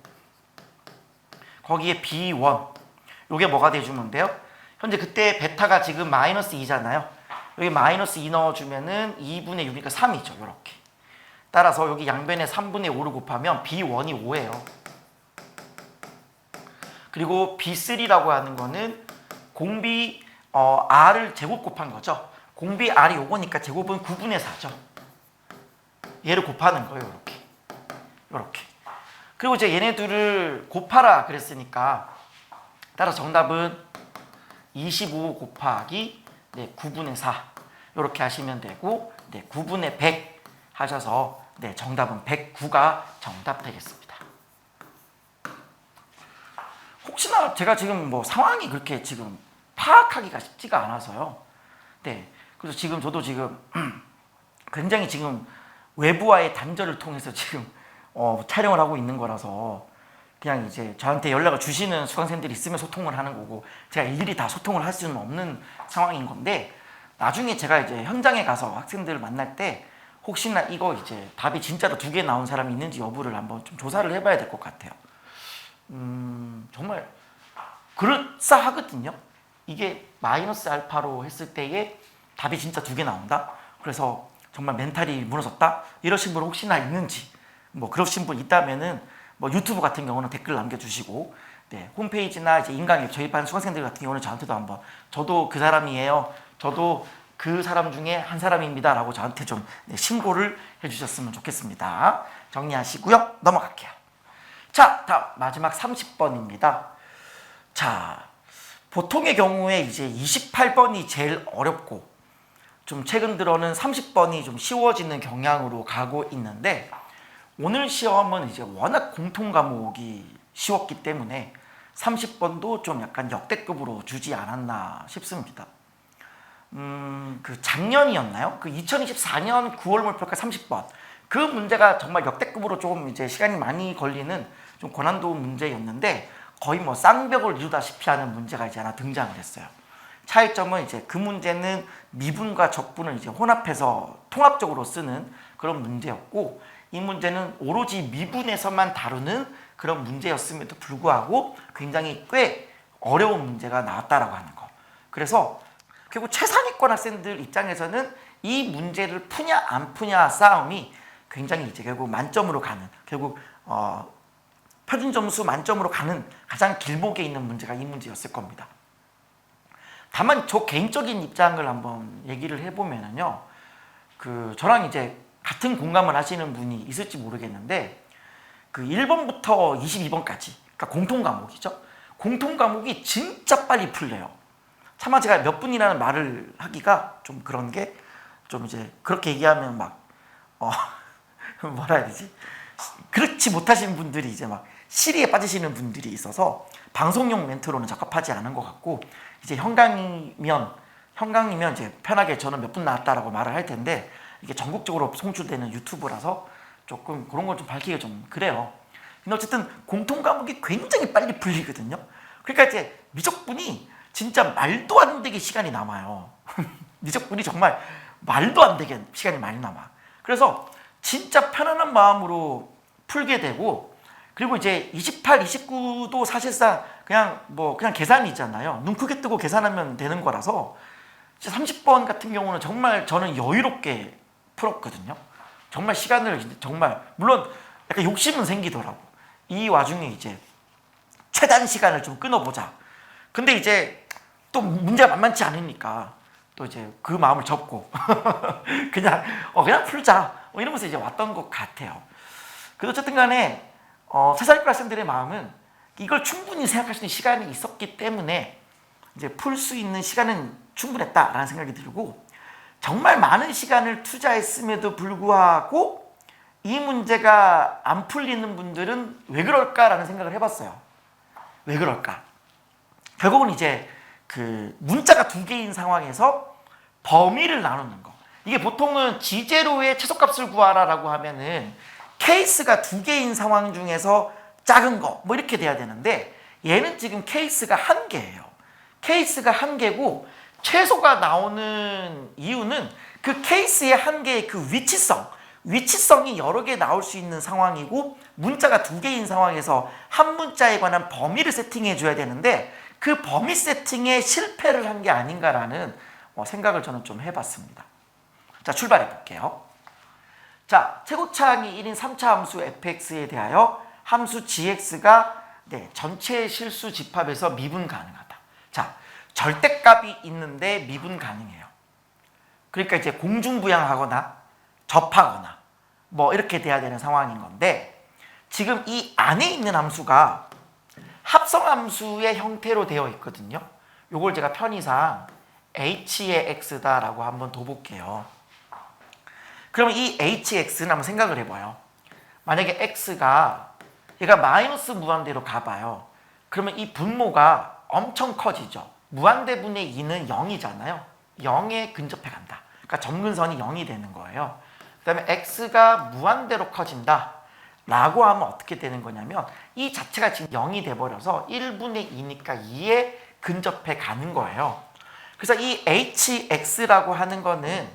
거기에 B1 요게 뭐가 돼주면 돼요? 현재 그때 베타가 지금 마이너스 2잖아요. 여기 마이너스 2 넣어주면은 2분의 6이니까 3이죠. 요렇게. 따라서 여기 양변에 3분의 5를 곱하면 B1이 5예요. 그리고 B3라고 하는 거는 공비 R을 제곱 곱한 거죠. 공비 R이 요거니까 제곱은 9분의 4죠. 얘를 곱하는 거예요. 이렇게. 이렇게. 그리고 이제 얘네들을 곱하라 그랬으니까 따라서 정답은 25 곱하기 9분의 4 이렇게 하시면 되고 9분의 100 하셔서 정답은 109가 정답 되겠습니다. 혹시나 제가 지금 뭐 상황이 그렇게 지금 파악하기가 쉽지가 않아서요. 그래서 지금 저도 지금 굉장히 지금 외부와의 단절을 통해서 지금 촬영을 하고 있는 거라서 그냥 이제 저한테 연락을 주시는 수강생들이 있으면 소통을 하는 거고 제가 일일이 다 소통을 할 수는 없는 상황인 건데 나중에 제가 이제 현장에 가서 학생들을 만날 때 혹시나 이거 이제 답이 진짜로 2개 나온 사람이 있는지 여부를 한번 좀 조사를 해봐야 될 것 같아요. 정말 그럴싸하거든요. 이게 마이너스 알파로 했을 때에 답이 진짜 2개 나온다? 그래서 정말 멘탈이 무너졌다? 이러신 분 혹시나 있는지 뭐 그러신 분 있다면은 뭐 유튜브 같은 경우는 댓글 남겨주시고 홈페이지나 이제 인강앱 저희 반 수강생들 같은 경우는 저한테도 한번 저도 그 사람이에요. 저도 그 사람 중에 한 사람입니다. 라고 저한테 좀 신고를 해주셨으면 좋겠습니다. 정리하시고요. 넘어갈게요. 자, 다음 마지막 30번입니다. 자, 보통의 경우에 이제 28번이 제일 어렵고 좀 최근 들어는 30번이 좀 쉬워지는 경향으로 가고 있는데 오늘 시험은 이제 워낙 공통 과목이 쉬웠기 때문에 30번도 좀 약간 역대급으로 주지 않았나 싶습니다. 그 작년이었나요? 그 2024년 9월 몰표가 30번. 그 문제가 정말 역대급으로 좀 이제 시간이 많이 걸리는 좀 고난도 문제였는데 거의 뭐 쌍벽을 이루다시피 하는 문제가 이제 하나 등장을 했어요. 차이점은 이제 그 문제는 미분과 적분을 이제 혼합해서 통합적으로 쓰는 그런 문제였고 이 문제는 오로지 미분에서만 다루는 그런 문제였음에도 불구하고 굉장히 꽤 어려운 문제가 나왔다라고 하는 거. 그래서 결국 최상위권 학생들 입장에서는 이 문제를 푸냐 안 푸냐 싸움이 굉장히 이제 결국 만점으로 가는 결국 표준 점수 만점으로 가는 가장 길목에 있는 문제가 이 문제였을 겁니다. 다만 저 개인적인 입장을 한번 얘기를 해보면은요, 그 저랑 이제 같은 공감을 하시는 분이 있을지 모르겠는데 그 1번부터 22번까지 그러니까 공통 과목이죠. 공통 과목이 진짜 빨리 풀려요. 차마 제가 몇 분이라는 말을 하기가 좀 그런 게 좀 이제 그렇게 얘기하면 막 뭐라 해야 되지? 그렇지 못하신 분들이 이제 막 시리에 빠지시는 분들이 있어서 방송용 멘트로는 적합하지 않은 것 같고 이제 현강이면 이제 편하게 저는 몇 분 나왔다라고 말을 할 텐데 이게 전국적으로 송출되는 유튜브라서 조금 그런 걸 좀 밝히기가 좀 그래요. 근데 어쨌든 공통 과목이 굉장히 빨리 풀리거든요. 그러니까 이제 미적분이 진짜 말도 안 되게 시간이 남아요. 미적분이 정말 말도 안 되게 시간이 많이 남아. 그래서 진짜 편안한 마음으로 풀게 되고 그리고 이제 28, 29도 사실상 그냥 계산이잖아요. 눈 크게 뜨고 계산하면 되는 거라서 30번 같은 경우는 정말 저는 여유롭게 풀었거든요. 정말 시간을 정말 물론 약간 욕심은 생기더라고. 이 와중에 이제 최단 시간을 좀 끊어보자. 근데 이제 또 문제가 만만치 않으니까 또 이제 그 마음을 접고 그냥 풀자. 이러면서 이제 왔던 것 같아요. 그래도 어쨌든 간에 세살과 학생들의 마음은 이걸 충분히 생각할 수 있는 시간이 있었기 때문에 이제 풀 수 있는 시간은 충분했다라는 생각이 들고, 정말 많은 시간을 투자했음에도 불구하고 이 문제가 안 풀리는 분들은 왜 그럴까라는 생각을 해봤어요. 왜 그럴까? 결국은 이제 그 문자가 두 개인 상황에서 범위를 나누는 거. 이게 보통은 지제로의 최소값을 구하라라고 하면은 케이스가 두 개인 상황 중에서 작은 거 뭐 이렇게 돼야 되는데, 얘는 지금 케이스가 한 개예요. 케이스가 한 개고 최소가 나오는 이유는 그 케이스의 한 개의 그 위치성이 여러 개 나올 수 있는 상황이고, 문자가 두 개인 상황에서 한 문자에 관한 범위를 세팅해 줘야 되는데 그 범위 세팅에 실패를 한 게 아닌가라는 생각을 저는 좀 해봤습니다. 자, 출발해 볼게요. 자, 최고차항이 1인 3차 함수 fx에 대하여 함수 gx가 전체 실수 집합에서 미분 가능하다. 자, 절대값이 있는데 미분 가능해요. 그러니까 이제 공중부양하거나 접하거나 뭐 이렇게 돼야 되는 상황인 건데, 지금 이 안에 있는 함수가 합성함수의 형태로 되어 있거든요. 요걸 제가 편의상 h의 x다라고 한번 둬볼게요. 그러면 이 hx는 한번 생각을 해봐요. 만약에 x가 얘가 마이너스 무한대로 가봐요. 그러면 이 분모가 엄청 커지죠. 무한대분의 2는 0이잖아요. 0에 근접해 간다. 그러니까 점근선이 0이 되는 거예요. 그 다음에 x가 무한대로 커진다 라고 하면 어떻게 되는 거냐면, 이 자체가 지금 0이 돼버려서 1분의 2니까 2에 근접해 가는 거예요. 그래서 이 hx라고 하는 거는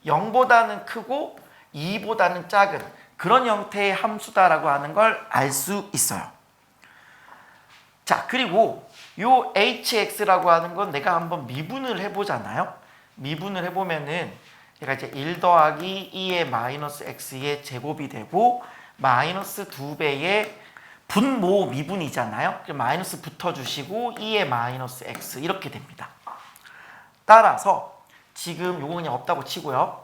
0보다는 크고 2보다는 작은 그런 형태의 함수다라고 하는 걸 알 수 있어요. 자, 그리고 요 hx라고 하는 건 내가 한번 미분을 해보잖아요. 미분을 해보면은 얘가 이제 1 더하기 2의 마이너스 x의 제곱이 되고, 마이너스 2배의 분모 미분이잖아요. 마이너스 붙어주시고 2의 마이너스 x 이렇게 됩니다. 따라서 지금 요거 그냥 없다고 치고요.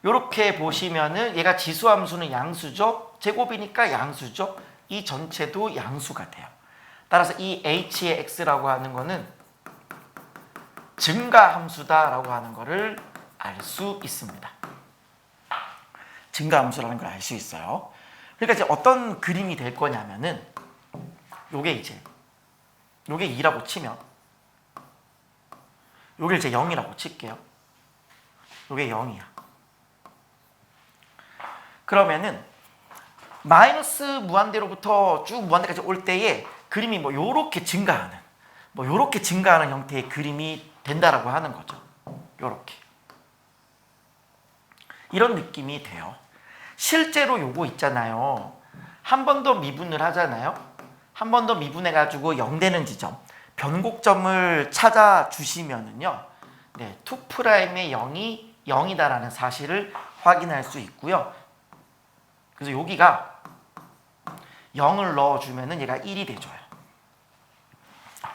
요렇게 보시면은 얘가 지수함수는 양수죠. 제곱이니까 양수죠. 이 전체도 양수가 돼요. 따라서 이 h의 x라고 하는 거는 증가함수다라고 하는 거를 알 수 있습니다. 증가함수라는 걸 알 수 있어요. 그러니까 이제 어떤 그림이 될 거냐면은 요게 2라고 치면, 요게 이제 0이라고 칠게요. 요게 0이야. 그러면은 마이너스 무한대로부터 쭉 무한대까지 올 때에 그림이 뭐 요렇게 증가하는 형태의 그림이 된다라고 하는 거죠. 요렇게. 이런 느낌이 돼요. 실제로 요거 있잖아요. 한 번 더 미분을 하잖아요. 한 번 더 미분해가지고 0 되는 지점, 변곡점을 찾아주시면은요, 2'의 0이 0이다라는 사실을 확인할 수 있고요. 그래서 여기가 0을 넣어주면은 얘가 1이 돼줘요.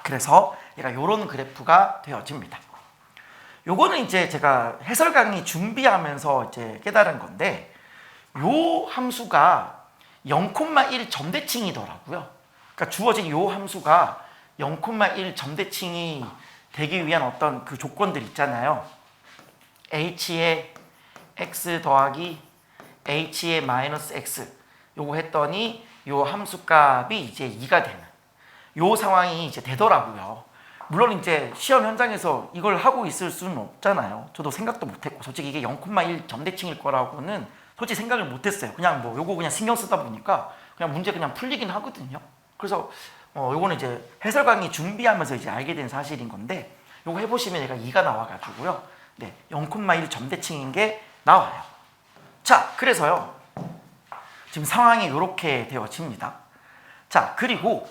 그래서 얘가 이런 그래프가 되어집니다. 요거는 이제 제가 해설 강의 준비하면서 이제 깨달은 건데, 요 함수가 0,1 점대칭이더라고요. 그러니까 주어진 요 함수가 0,1 점대칭이 되기 위한 어떤 그 조건들 있잖아요. h의 x 더하기 h의 마이너스 x 요거 했더니 요 함수값이 이제 2가 되는 요 상황이 이제 되더라고요. 물론 이제 시험 현장에서 이걸 하고 있을 수는 없잖아요. 저도 생각도 못했고, 솔직히 이게 0,1 점대칭일 거라고는 솔직히 생각을 못했어요. 그냥 뭐 요거 그냥 신경 쓰다 보니까 그냥 문제 그냥 풀리긴 하거든요. 그래서 요거는 이제 해설 강의 준비하면서 이제 알게 된 사실인 건데, 요거 해보시면 얘가 2가 나와가지고요. 0,1 점대칭인 게 나와요. 자, 그래서요. 지금 상황이 이렇게 되어집니다. 자, 그리고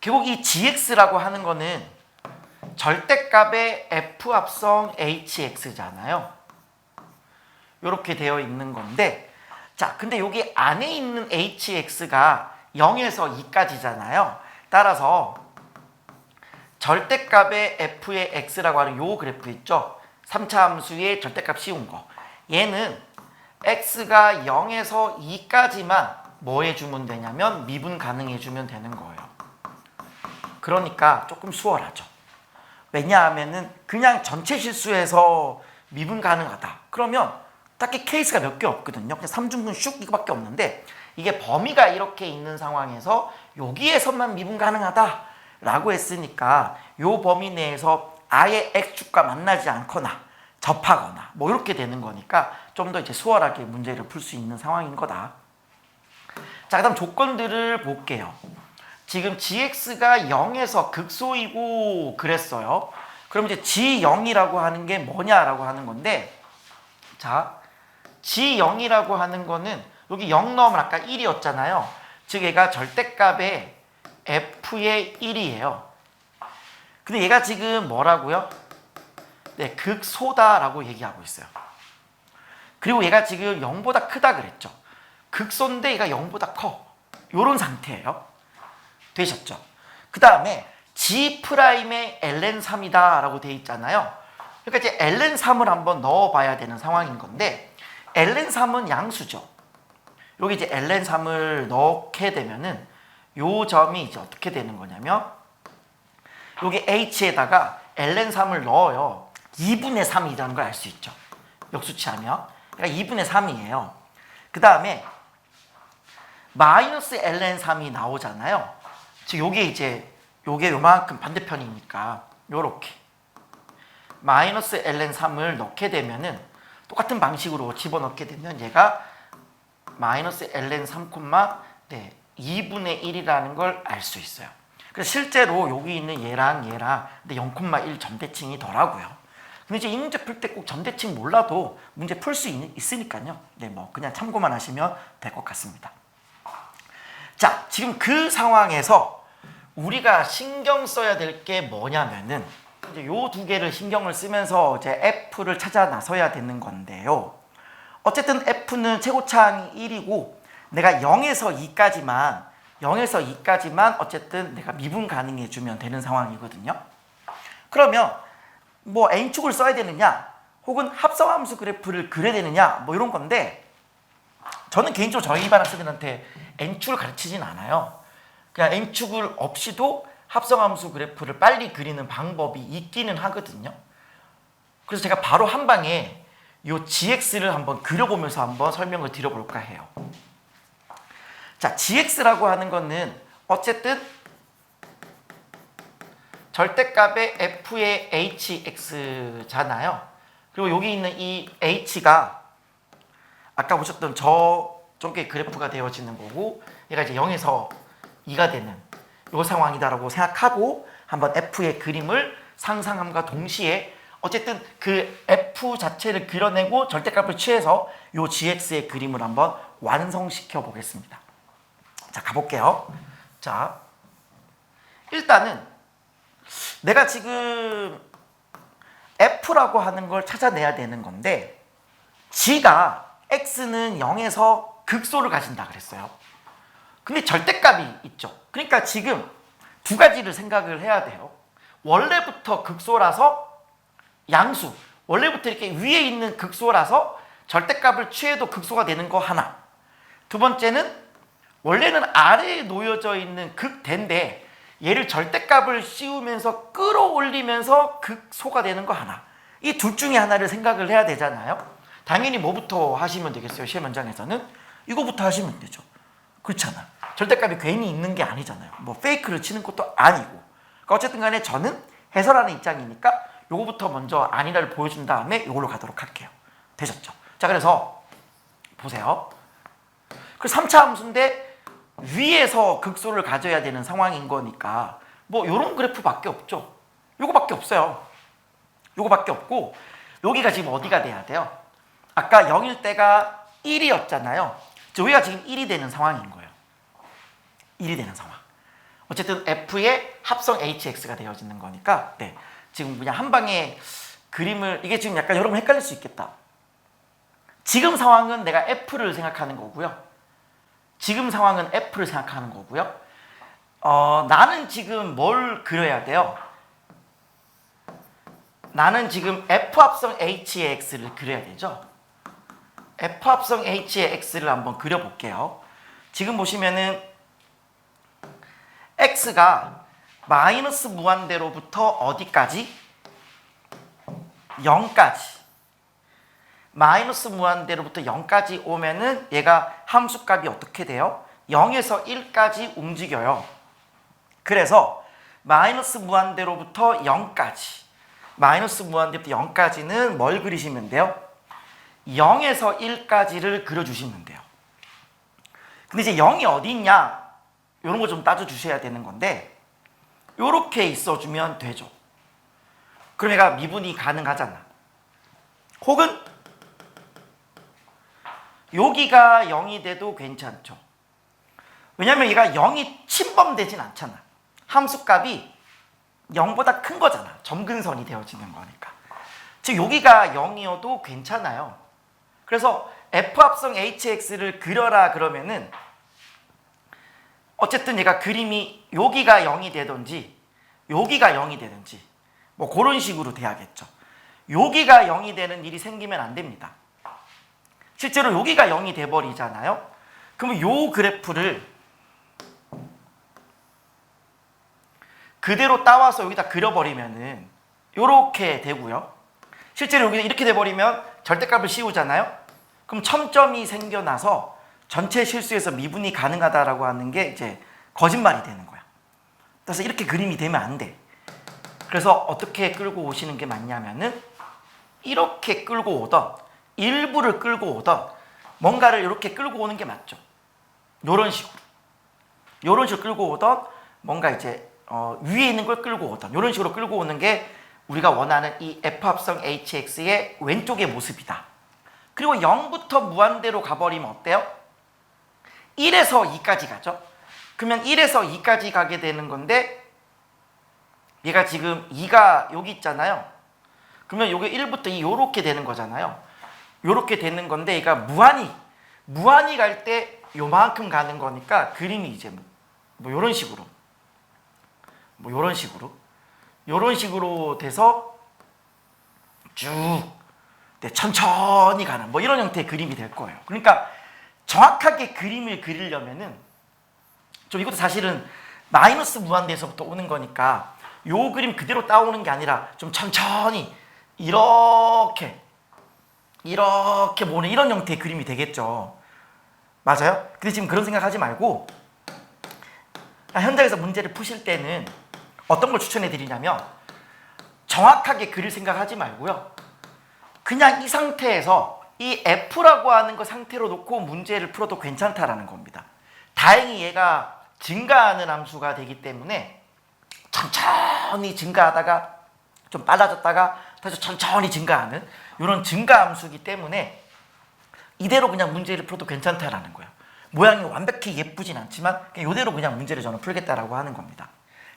결국 이 gx라고 하는 거는 절대값의 f 합성 hx잖아요. 이렇게 되어 있는 건데, 자, 근데 여기 안에 있는 hx가 0에서 2까지잖아요. 따라서 절대값의 f의 x라고 하는 요 그래프 있죠. 3차 함수의 절대값 씌운 거. 얘는 x가 0에서 2까지만 뭐 해주면 되냐면 미분 가능해주면 되는 거예요. 그러니까 조금 수월하죠. 왜냐하면은 그냥 전체 실수에서 미분 가능하다. 그러면 딱히 케이스가 몇 개 없거든요. 그냥 3중분 슉 이거밖에 없는데 이게 범위가 이렇게 있는 상황에서 여기에서만 미분 가능하다 라고 했으니까 요 범위 내에서 아예 x축과 만나지 않거나 접하거나 뭐 이렇게 되는 거니까 좀 더 이제 수월하게 문제를 풀 수 있는 상황인 거다. 자, 그다음 조건들을 볼게요. 지금 gx가 0에서 극소이고 그랬어요. 그럼 이제 g0이라고 하는 게 뭐냐라고 하는 건데, 자, g0이라고 하는 거는 여기 0 넣으면 아까 1이었잖아요. 즉 얘가 절대값의 f의 1이에요. 근데 얘가 지금 뭐라고요? 네, 극소다라고 얘기하고 있어요. 그리고 얘가 지금 0보다 크다 그랬죠. 극소인데 얘가 0보다 커. 요런 상태예요. 되셨죠? 그 다음에 G'의 ln3이다 라고 돼 있잖아요. 그러니까 이제 ln3을 한번 넣어봐야 되는 상황인 건데, ln3은 양수죠. 여기 이제 ln3을 넣게 되면은 요 점이 이제 어떻게 되는 거냐면, 여기 h에다가 ln3을 넣어요. 2분의 3이라는 걸 알 수 있죠. 역수치하면. 그러니까 2분의 3이에요. 그 다음에 마이너스 ln3이 나오잖아요. 즉 요게 이제 요게 요만큼 반대편이니까 요렇게 마이너스 ln3을 넣게 되면은 똑같은 방식으로 집어넣게 되면 얘가 마이너스 ln3, 2분의 1이라는 걸 알 수 있어요. 그래서 실제로 여기 있는 얘랑 0,1 점대칭이 더라고요. 근데 이제 이 문제 풀 때 꼭 점대칭 몰라도 문제 풀 수 있으니까요. 네, 뭐 그냥 참고만 하시면 될 것 같습니다. 자, 지금 그 상황에서 우리가 신경 써야 될 게 뭐냐면은 이제 요 두 개를 신경을 쓰면서 이제 F를 찾아 나서야 되는 건데요. 어쨌든 F는 최고차항이 1이고 내가 0에서 2까지만 어쨌든 내가 미분 가능해 주면 되는 상황이거든요. 그러면 뭐 N축을 써야 되느냐 혹은 합성함수 그래프를 그려야 되느냐 뭐 이런 건데, 저는 개인적으로 저희 반 학생들한테 N축을 가르치진 않아요. 그냥 N축을 없이도 합성함수 그래프를 빨리 그리는 방법이 있기는 하거든요. 그래서 제가 바로 한 방에 이 gx를 한번 그려보면서 한번 설명을 드려볼까 해요. 자, gx라고 하는 거는 어쨌든 절대값의 f의 hx잖아요. 그리고 여기 있는 이 h가 아까 보셨던 저쪽에 그래프가 되어지는 거고, 얘가 이제 0에서 2가 되는 이 상황이다라고 생각하고 한번 f의 그림을 상상함과 동시에 어쨌든 그 f 자체를 그려내고 절대값을 취해서 이 gx의 그림을 한번 완성시켜 보겠습니다. 자, 가볼게요. 자, 일단은 내가 지금 f라고 하는 걸 찾아내야 되는 건데, g가 x는 0에서 극소를 가진다 그랬어요. 근데 절대값이 있죠. 그러니까 지금 두 가지를 생각을 해야 돼요. 원래부터 극소라서 양수, 원래부터 이렇게 위에 있는 극소라서 절대값을 취해도 극소가 되는 거 하나. 두 번째는 원래는 아래에 놓여져 있는 극대인데 얘를 절대값을 씌우면서 끌어올리면서 극소가 되는 거 하나. 이 둘 중에 하나를 생각을 해야 되잖아요. 당연히 뭐부터 하시면 되겠어요? 시험 현장에서는 이거부터 하시면 되죠. 그렇잖아. 절대값이 괜히 있는 게 아니잖아요. 뭐 페이크를 치는 것도 아니고. 그러니까 어쨌든 간에 저는 해설하는 입장이니까 요거부터 먼저 아니라를 보여준 다음에 요걸로 가도록 할게요. 되셨죠? 자, 그래서 보세요. 그 3차 함수인데 위에서 극소를 가져야 되는 상황인 거니까 뭐 요런 그래프밖에 없죠. 요거밖에 없어요. 요거밖에 없고, 여기가 지금 어디가 돼야 돼요? 아까 0일 때가 1이었잖아요. 여기가 지금 1이 되는 상황인 거예요. 1이 되는 상황. 어쨌든 f의 합성 hx가 되어지는 거니까, 네, 지금 그냥 한 방에 그림을, 이게 지금 약간 여러분 헷갈릴 수 있겠다. 지금 상황은 내가 f를 생각하는 거고요. 지금 상황은 f를 생각하는 거고요. 나는 지금 뭘 그려야 돼요? 나는 지금 F합성 H의 X를 그려야 되죠. F합성 H의 X를 한번 그려볼게요. 지금 보시면은 X가 마이너스 무한대로부터 어디까지? 0까지. 마이너스 무한대로부터 0까지 오면은 얘가 함수값이 어떻게 돼요? 0에서 1까지 움직여요. 그래서 마이너스 무한대로부터 0까지, 마이너스 무한대부터 0까지는 뭘 그리시면 돼요? 0에서 1까지를 그려주시면 돼요. 근데 이제 0이 어디 있냐? 이런 거 좀 따져주셔야 되는 건데 이렇게 있어주면 되죠. 그럼 얘가 미분이 가능하잖아. 혹은 여기가 0이 돼도 괜찮죠. 왜냐면 얘가 0이 침범되진 않잖아. 함수값이 0보다 큰 거잖아. 점근선이 되어지는 거니까. 즉 여기가 0이어도 괜찮아요. 그래서 F합성 HX를 그려라 그러면은 어쨌든 얘가 그림이 여기가 0이 되든지 여기가 0이 되든지 뭐 그런 식으로 돼야겠죠. 여기가 0이 되는 일이 생기면 안 됩니다. 실제로 여기가 0이 돼버리잖아요. 그러면 요 그래프를 그대로 따와서 여기다 그려버리면은 요렇게 되고요. 실제로 여기는 이렇게 돼버리면 절대값을 씌우잖아요. 그럼 첨점이 생겨나서 전체 실수에서 미분이 가능하다라고 하는 게 이제 거짓말이 되는 거야. 그래서 이렇게 그림이 되면 안 돼. 그래서 어떻게 끌고 오시는 게 맞냐면은 이렇게 끌고 오던 일부를 끌고 오던 뭔가를 이렇게 끌고 오는 게 맞죠. 요런 식으로 끌고 오던 뭔가 이제 위에 있는 걸 끌고 오던 요런 식으로 끌고 오는 게 우리가 원하는 이 F합성 HX의 왼쪽의 모습이다. 그리고 0부터 무한대로 가버리면 어때요? 1에서 2까지 가죠. 그러면 1에서 2까지 가게 되는 건데 얘가 지금 2가 여기 있잖아요. 그러면 요게 1부터 2 요렇게 되는 거잖아요. 요렇게 되는 건데 얘가 무한히 갈 때 요만큼 가는 거니까 그림이 이제 뭐 요런 식으로 요런 식으로 돼서 쭉 천천히 가는 뭐 이런 형태의 그림이 될 거예요. 그러니까 정확하게 그림을 그리려면은 좀 이것도 사실은 마이너스 무한대에서부터 오는 거니까 요 그림 그대로 따오는 게 아니라 좀 천천히 이렇게 보는 이런 형태의 그림이 되겠죠. 맞아요? 근데 지금 그런 생각하지 말고 현장에서 문제를 푸실 때는 어떤 걸 추천해 드리냐면 정확하게 그릴 생각하지 말고요. 그냥 이 상태에서 이 F라고 하는 거 상태로 놓고 문제를 풀어도 괜찮다라는 겁니다. 다행히 얘가 증가하는 함수가 되기 때문에 천천히 증가하다가 좀 빨라졌다가 다시 천천히 증가하는 이런 증가 함수이기 때문에 이대로 그냥 문제를 풀어도 괜찮다라는 거예요. 모양이 완벽히 예쁘진 않지만 그냥 이대로 그냥 문제를 저는 풀겠다라고 하는 겁니다.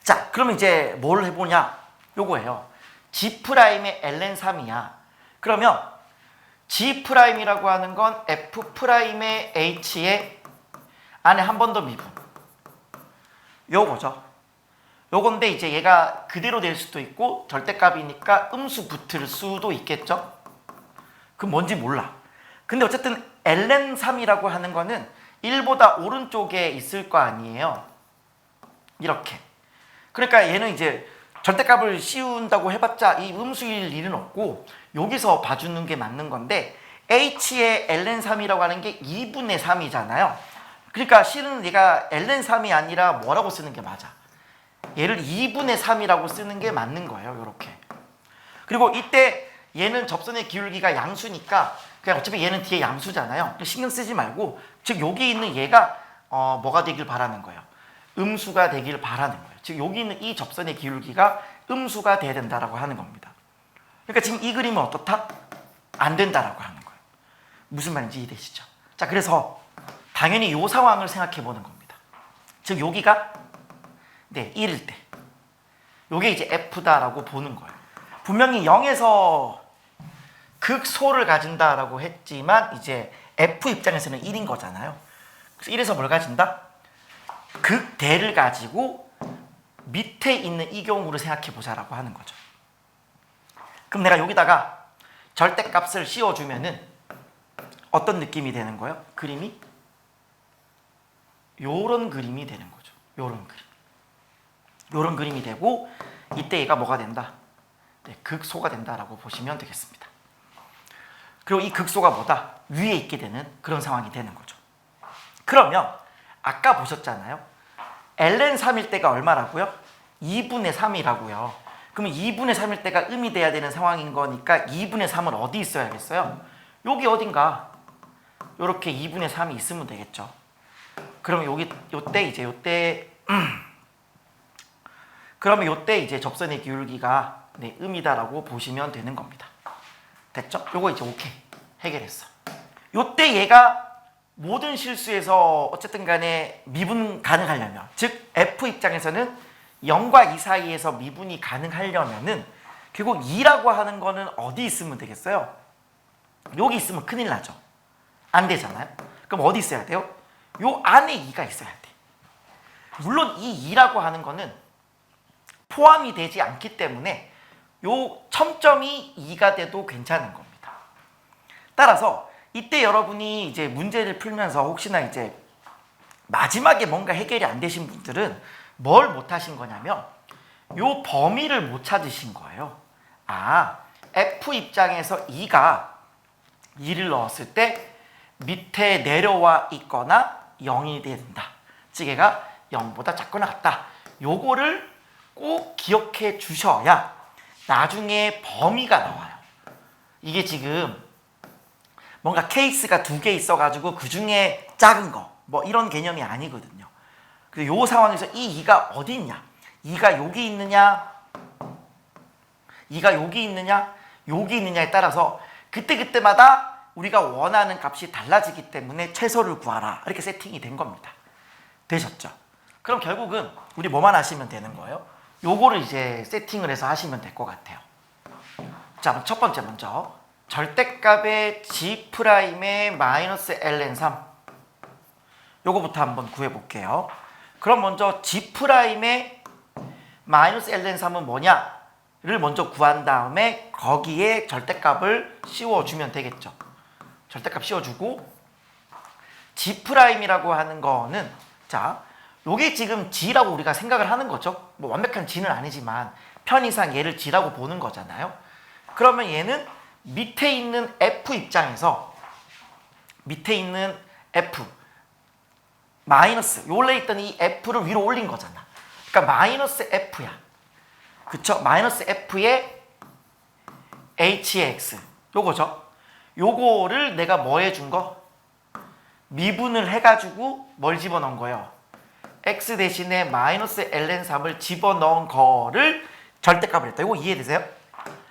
자, 그럼 이제 뭘 해보냐? 요거예요. G'의 ln3이야. 그러면 G'이라고 하는 건 F'의 H의 안에 한 번 더 미분. 요거죠. 요건데 이제 얘가 그대로 될 수도 있고 절대값이니까 음수 붙을 수도 있겠죠. 그럼 뭔지 몰라. 근데 어쨌든 ln3이라고 하는 거는 1보다 오른쪽에 있을 거 아니에요. 이렇게. 그러니까 얘는 이제 절대값을 씌운다고 해봤자 이 음수일 일은 없고 여기서 봐주는 게 맞는 건데 h의 ln3이라고 하는 게 2분의 3이잖아요. 그러니까 실은 얘가 ln3이 아니라 뭐라고 쓰는 게 맞아? 얘를 2분의 3이라고 쓰는 게 맞는 거예요. 이렇게. 그리고 이때 얘는 접선의 기울기가 양수니까 그냥 어차피 얘는 뒤에 양수잖아요. 신경 쓰지 말고 즉 여기 있는 얘가 뭐가 되길 바라는 거예요. 음수가 되길 바라는 거예요. 즉 여기 있는 이 접선의 기울기가 음수가 돼야 된다라고 하는 겁니다. 그러니까 지금 이 그림은 어떻다? 안 된다라고 하는 거예요. 무슨 말인지 이해되시죠? 자, 그래서 당연히 이 상황을 생각해 보는 겁니다. 즉 여기가 1일 때 이게 이제 F다라고 보는 거예요. 분명히 0에서 극소를 가진다라고 했지만 이제 F 입장에서는 1인 거잖아요. 그래서 1에서 뭘 가진다? 극대를 가지고 밑에 있는 이 경우를 생각해 보자라고 하는 거죠. 그럼 내가 여기다가 절대값을 씌워주면은 어떤 느낌이 되는 거예요? 그림이? 요런 그림이 되는 거죠. 요런 그림. 요런 그림이 되고 이때 얘가 뭐가 된다? 네, 극소가 된다라고 보시면 되겠습니다. 그리고 이 극소가 뭐다? 위에 있게 되는 그런 상황이 되는 거죠. 그러면 아까 보셨잖아요. ln 3일 때가 얼마라고요? 2분의 3이라고요. 그러면 2분의 3일 때가 음이 돼야 되는 상황인 거니까 2분의 3은 어디 있어야겠어요? 여기 어딘가 이렇게 2분의 3이 있으면 되겠죠. 그러면 여기 요때 그러면 요때 이제 접선의 기울기가 네, 음이다라고 보시면 되는 겁니다. 됐죠? 요거 이제 오케이. 해결했어. 요때 얘가 모든 실수에서 어쨌든 간에 미분 가능하려면, 즉 F 입장에서는 0과 2 사이에서 미분이 가능하려면은 결국 2라고 하는 거는 어디 있으면 되겠어요? 여기 있으면 큰일 나죠. 안 되잖아요. 그럼 어디 있어야 돼요? 요 안에 2가 있어야 돼. 물론 이 2라고 하는 거는 포함이 되지 않기 때문에 요 첨점이 2가 돼도 괜찮은 겁니다. 따라서 이때 여러분이 이제 문제를 풀면서 혹시나 이제 마지막에 뭔가 해결이 안 되신 분들은 뭘 못 하신 거냐면 요 범위를 못 찾으신 거예요. 아, F 입장에서 2가 2를 넣었을 때 밑에 내려와 있거나 0이 된다. 즉 얘가 0보다 작거나 같다. 요거를 꼭 기억해 주셔야 나중에 범위가 나와요. 이게 지금 뭔가 케이스가 2개 있어가지고 그 중에 작은 거 뭐 이런 개념이 아니거든요. 그래서 요 상황에서 이 2가 어디 있냐? 2가 여기 있느냐? 2가 여기 있느냐? 여기 있느냐에 따라서 그때그때마다 우리가 원하는 값이 달라지기 때문에 최소를 구하라. 이렇게 세팅이 된 겁니다. 되셨죠? 그럼 결국은 우리 뭐만 하시면 되는 거예요? 요거를 이제 세팅을 해서 하시면 될 것 같아요. 자, 첫 번째 먼저 절대값의 G'의 마이너스 ln 3 요거부터 한번 구해볼게요. 그럼 먼저 G'의 마이너스 ln 3은 뭐냐를 먼저 구한 다음에 거기에 절대값을 씌워주면 되겠죠. 절대값 씌워주고 G'이라고 하는 거는 자, 요게 지금 G라고 우리가 생각을 하는 거죠. 뭐 완벽한 G는 아니지만 편의상 얘를 G라고 보는 거잖아요. 그러면 얘는 밑에 있는 F 입장에서 밑에 있는 F 마이너스 원래 있던 이 F를 위로 올린 거잖아. 그러니까 마이너스 F야. 그쵸? 마이너스 F의 H의 X 요거죠. 요거를 내가 뭐 해준 거? 미분을 해가지고 뭘 집어넣은 거예요? X 대신에 마이너스 ln 3을 집어넣은 거를 절대값을 했다. 요거 이해되세요?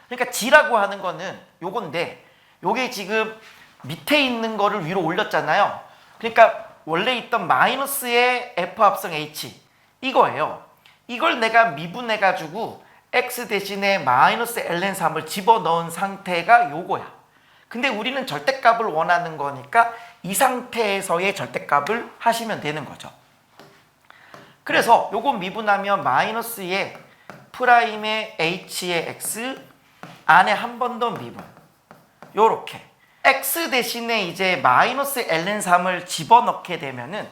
그러니까 G라고 하는 거는 요건데 요게 지금 밑에 있는 거를 위로 올렸잖아요. 그러니까 원래 있던 마이너스의 F 합성 H 이거예요. 이걸 내가 미분해가지고 X 대신에 마이너스 ln 3을 집어넣은 상태가 요거야. 근데 우리는 절대값을 원하는 거니까 이 상태에서의 절대값을 하시면 되는 거죠. 그래서 요거 미분하면 마이너스의 프라임의 H의 X 안에 한 번 더 미분 요렇게 X 대신에 이제 마이너스 ln 3을 집어넣게 되면은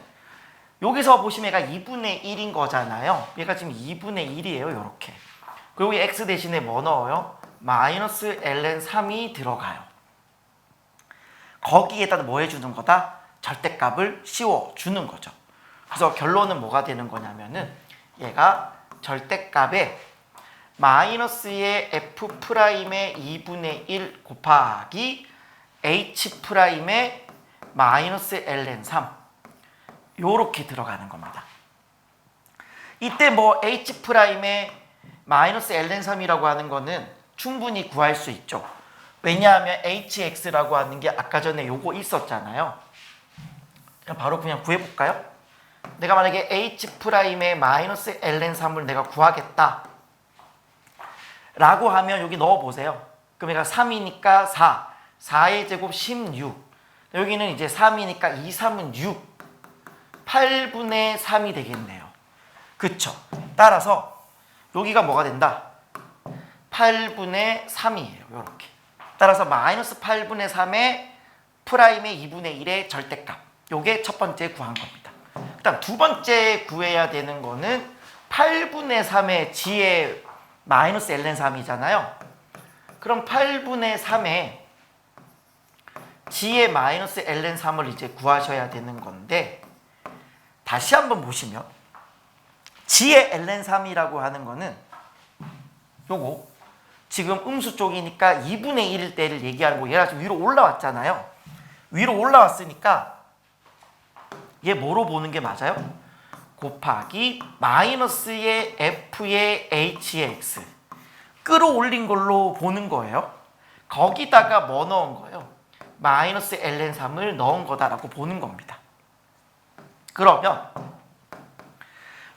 여기서 보시면 얘가 2분의 1인 거잖아요. 얘가 지금 2분의 1이에요. 요렇게. 그리고 X 대신에 뭐 넣어요? 마이너스 ln 3이 들어가요. 거기에다 뭐 해주는 거다? 절대값을 씌워주는 거죠. 그래서 결론은 뭐가 되는 거냐면은 얘가 절대값에 마이너스의 F'의 2분의 1 곱하기 H'의 마이너스 ln 3 요렇게 들어가는 겁니다. 이때 뭐 H'의 마이너스 ln 3이라고 하는 거는 충분히 구할 수 있죠. 왜냐하면 HX라고 하는 게 아까 전에 요거 있었잖아요. 바로 그냥 구해볼까요? 내가 만약에 H'의 마이너스 ln 3을 내가 구하겠다 라고 하면 여기 넣어보세요. 그럼 얘가 3이니까 4 4의 제곱 16 여기는 이제 3이니까 2, 3은 6 8분의 3이 되겠네요. 그쵸? 따라서 여기가 뭐가 된다? 8분의 3이에요. 이렇게. 따라서 마이너스 8분의 3의 프라임의 2분의 1의 절대값. 요게 첫 번째 구한 겁니다. 그 다음 두 번째 구해야 되는 거는 8분의 3의 g의 마이너스 ln3이잖아요. 그럼 8분의 3의 g의 마이너스 ln3을 이제 구하셔야 되는 건데, 다시 한번 보시면 g의 ln3이라고 하는 거는 요거 지금 음수 쪽이니까 2분의 1일 때를 얘기하는 거. 얘가 지금 위로 올라왔잖아요. 위로 올라왔으니까 얘 뭐로 보는 게 맞아요? 곱하기 마이너스의 f의 h의 x 끌어올린 걸로 보는 거예요. 거기다가 뭐 넣은 거예요? 마이너스 ln3을 넣은 거다라고 보는 겁니다. 그러면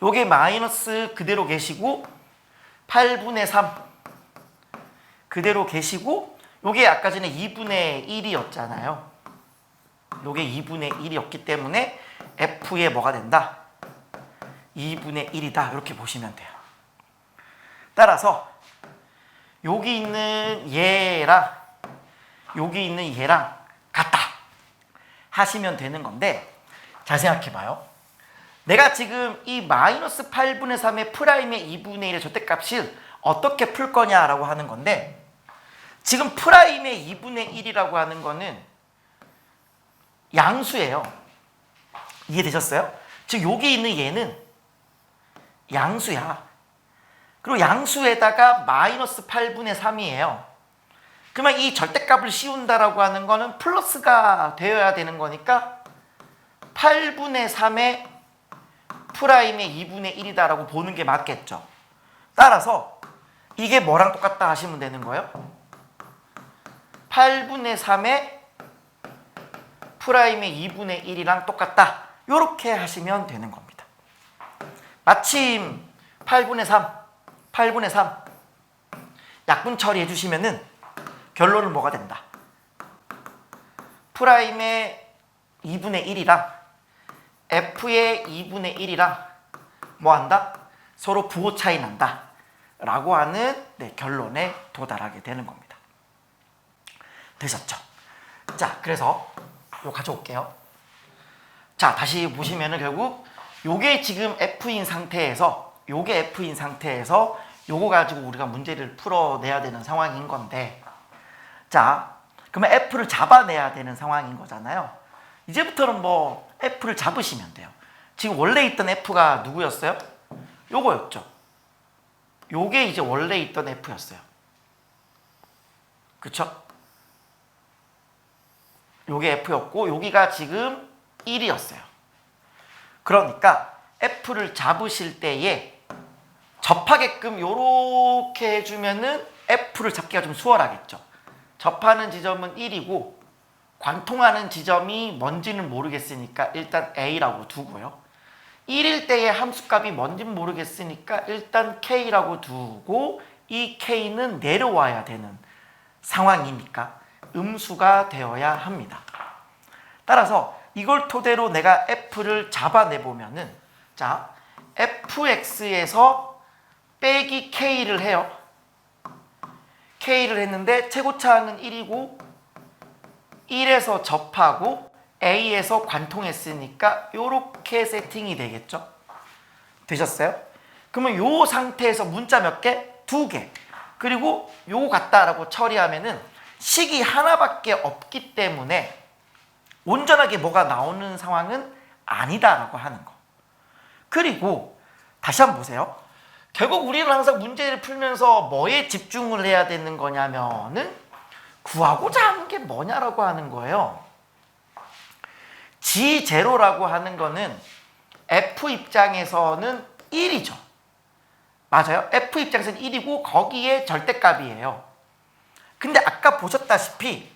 요게 마이너스 그대로 계시고 8분의 3 그대로 계시고, 요게 아까 전에 2분의 1이었잖아요. 요게 2분의 1이었기 때문에 f의 뭐가 된다? 2분의 1이다. 이렇게 보시면 돼요. 따라서 여기 있는 얘랑 여기 있는 얘랑 같다 하시면 되는 건데, 잘 생각해봐요. 내가 지금 이 마이너스 8분의 3의 프라임의 2분의 1의 절대값을 어떻게 풀 거냐라고 하는 건데, 지금 프라임의 2분의 1이라고 하는 거는 양수예요. 이해되셨어요? 즉 여기 있는 얘는 양수야. 그리고 양수에다가 마이너스 8분의 3이에요. 그러면 이 절대값을 씌운다라고 하는 거는 플러스가 되어야 되는 거니까 8분의 3의 프라임의 2분의 1이다라고 보는 게 맞겠죠. 따라서 이게 뭐랑 똑같다 하시면 되는 거예요. 8분의 3의 프라임의 2분의 1이랑 똑같다. 이렇게 하시면 되는 겁니다. 마침 8분의 3 약분 처리해 주시면은 결론은 뭐가 된다? 프라임의 2분의 1이랑 f의 2분의 1이랑 뭐 한다? 서로 부호 차이 난다 라고 하는 결론에 도달하게 되는 겁니다. 되셨죠? 자, 그래서 이거 가져올게요. 자, 다시 보시면은 결국 요게 지금 f인 상태에서 요거 가지고 우리가 문제를 풀어내야 되는 상황인 건데, 자, 그러면 f를 잡아내야 되는 상황인 거잖아요. 이제부터는 뭐 f를 잡으시면 돼요. 지금 원래 있던 f가 누구였어요? 요거였죠. 요게 이제 원래 있던 f였어요. 그쵸? 요게 f였고 여기가 지금 1이었어요. 그러니까 f를 잡으실 때에 접하게끔 요렇게 해주면은 f를 잡기가 좀 수월하겠죠. 접하는 지점은 1이고 관통하는 지점이 뭔지는 모르겠으니까 일단 a라고 두고요. 1일 때의 함수값이 뭔지는 모르겠으니까 일단 k라고 두고, 이 k는 내려와야 되는 상황이니까 음수가 되어야 합니다. 따라서 이걸 토대로 내가 f를 잡아내보면은, 자, fx에서 빼기 k를 해요. k를 했는데 최고차항은 1이고 1에서 접하고 a에서 관통했으니까 이렇게 세팅이 되겠죠. 되셨어요? 그러면 이 상태에서 문자 몇 개? 2개. 그리고 요거 같다라고 처리하면은 식이 하나밖에 없기 때문에 온전하게 뭐가 나오는 상황은 아니다라고 하는 거. 그리고 다시 한번 보세요. 결국 우리는 항상 문제를 풀면서 뭐에 집중을 해야 되는 거냐면은 구하고자 하는 게 뭐냐라고 하는 거예요. G0라고 하는 거는 F 입장에서는 1이죠. 맞아요? F 입장에서는 1이고 거기에 절대값이에요. 근데 아까 보셨다시피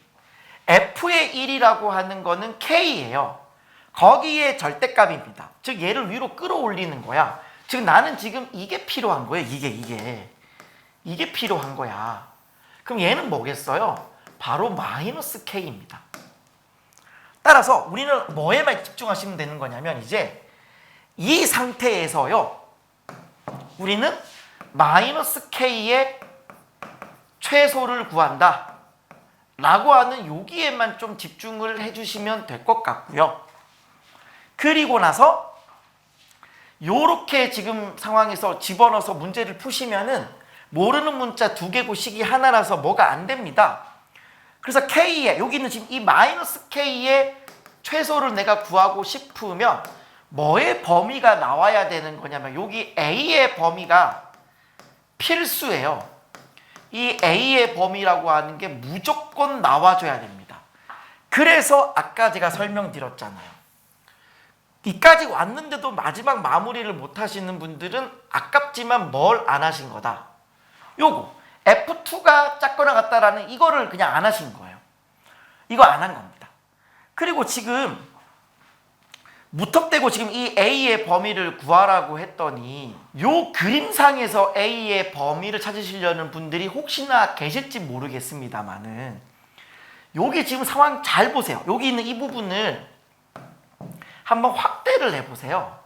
F의 1이라고 하는 거는 K예요. 거기에 절대값입니다. 즉 얘를 위로 끌어올리는 거야. 즉 나는 지금 이게 필요한 거예요. 이게 필요한 거야. 그럼 얘는 뭐겠어요? 바로 마이너스 K입니다. 따라서 우리는 뭐에만 집중하시면 되는 거냐면 이제 이 상태에서요. 우리는 마이너스 K의 최소를 구한다 라고 하는 여기에만 좀 집중을 해주시면 될 것 같고요. 그리고 나서 요렇게 지금 상황에서 집어넣어서 문제를 푸시면은 모르는 문자 2개고 식이 하나라서 뭐가 안 됩니다. 그래서 K에 여기는 지금 이 마이너스 K의 최소를 내가 구하고 싶으면 뭐의 범위가 나와야 되는 거냐면 여기 A의 범위가 필수예요. 이 A의 범위라고 하는 게 무조건 나와줘야 됩니다. 그래서 아까 제가 설명드렸잖아요. 이까지 왔는데도 마지막 마무리를 못 하시는 분들은 아깝지만 뭘 안 하신 거다. 요거 F2가 작거나 같다라는 이거를 그냥 안 하신 거예요. 이거 안 한 겁니다. 그리고 지금 무턱대고 지금 이 A의 범위를 구하라고 했더니 요 그림상에서 A의 범위를 찾으시려는 분들이 혹시나 계실지 모르겠습니다만은 여기 지금 상황 잘 보세요. 여기 있는 이 부분을 한번 확대를 해보세요.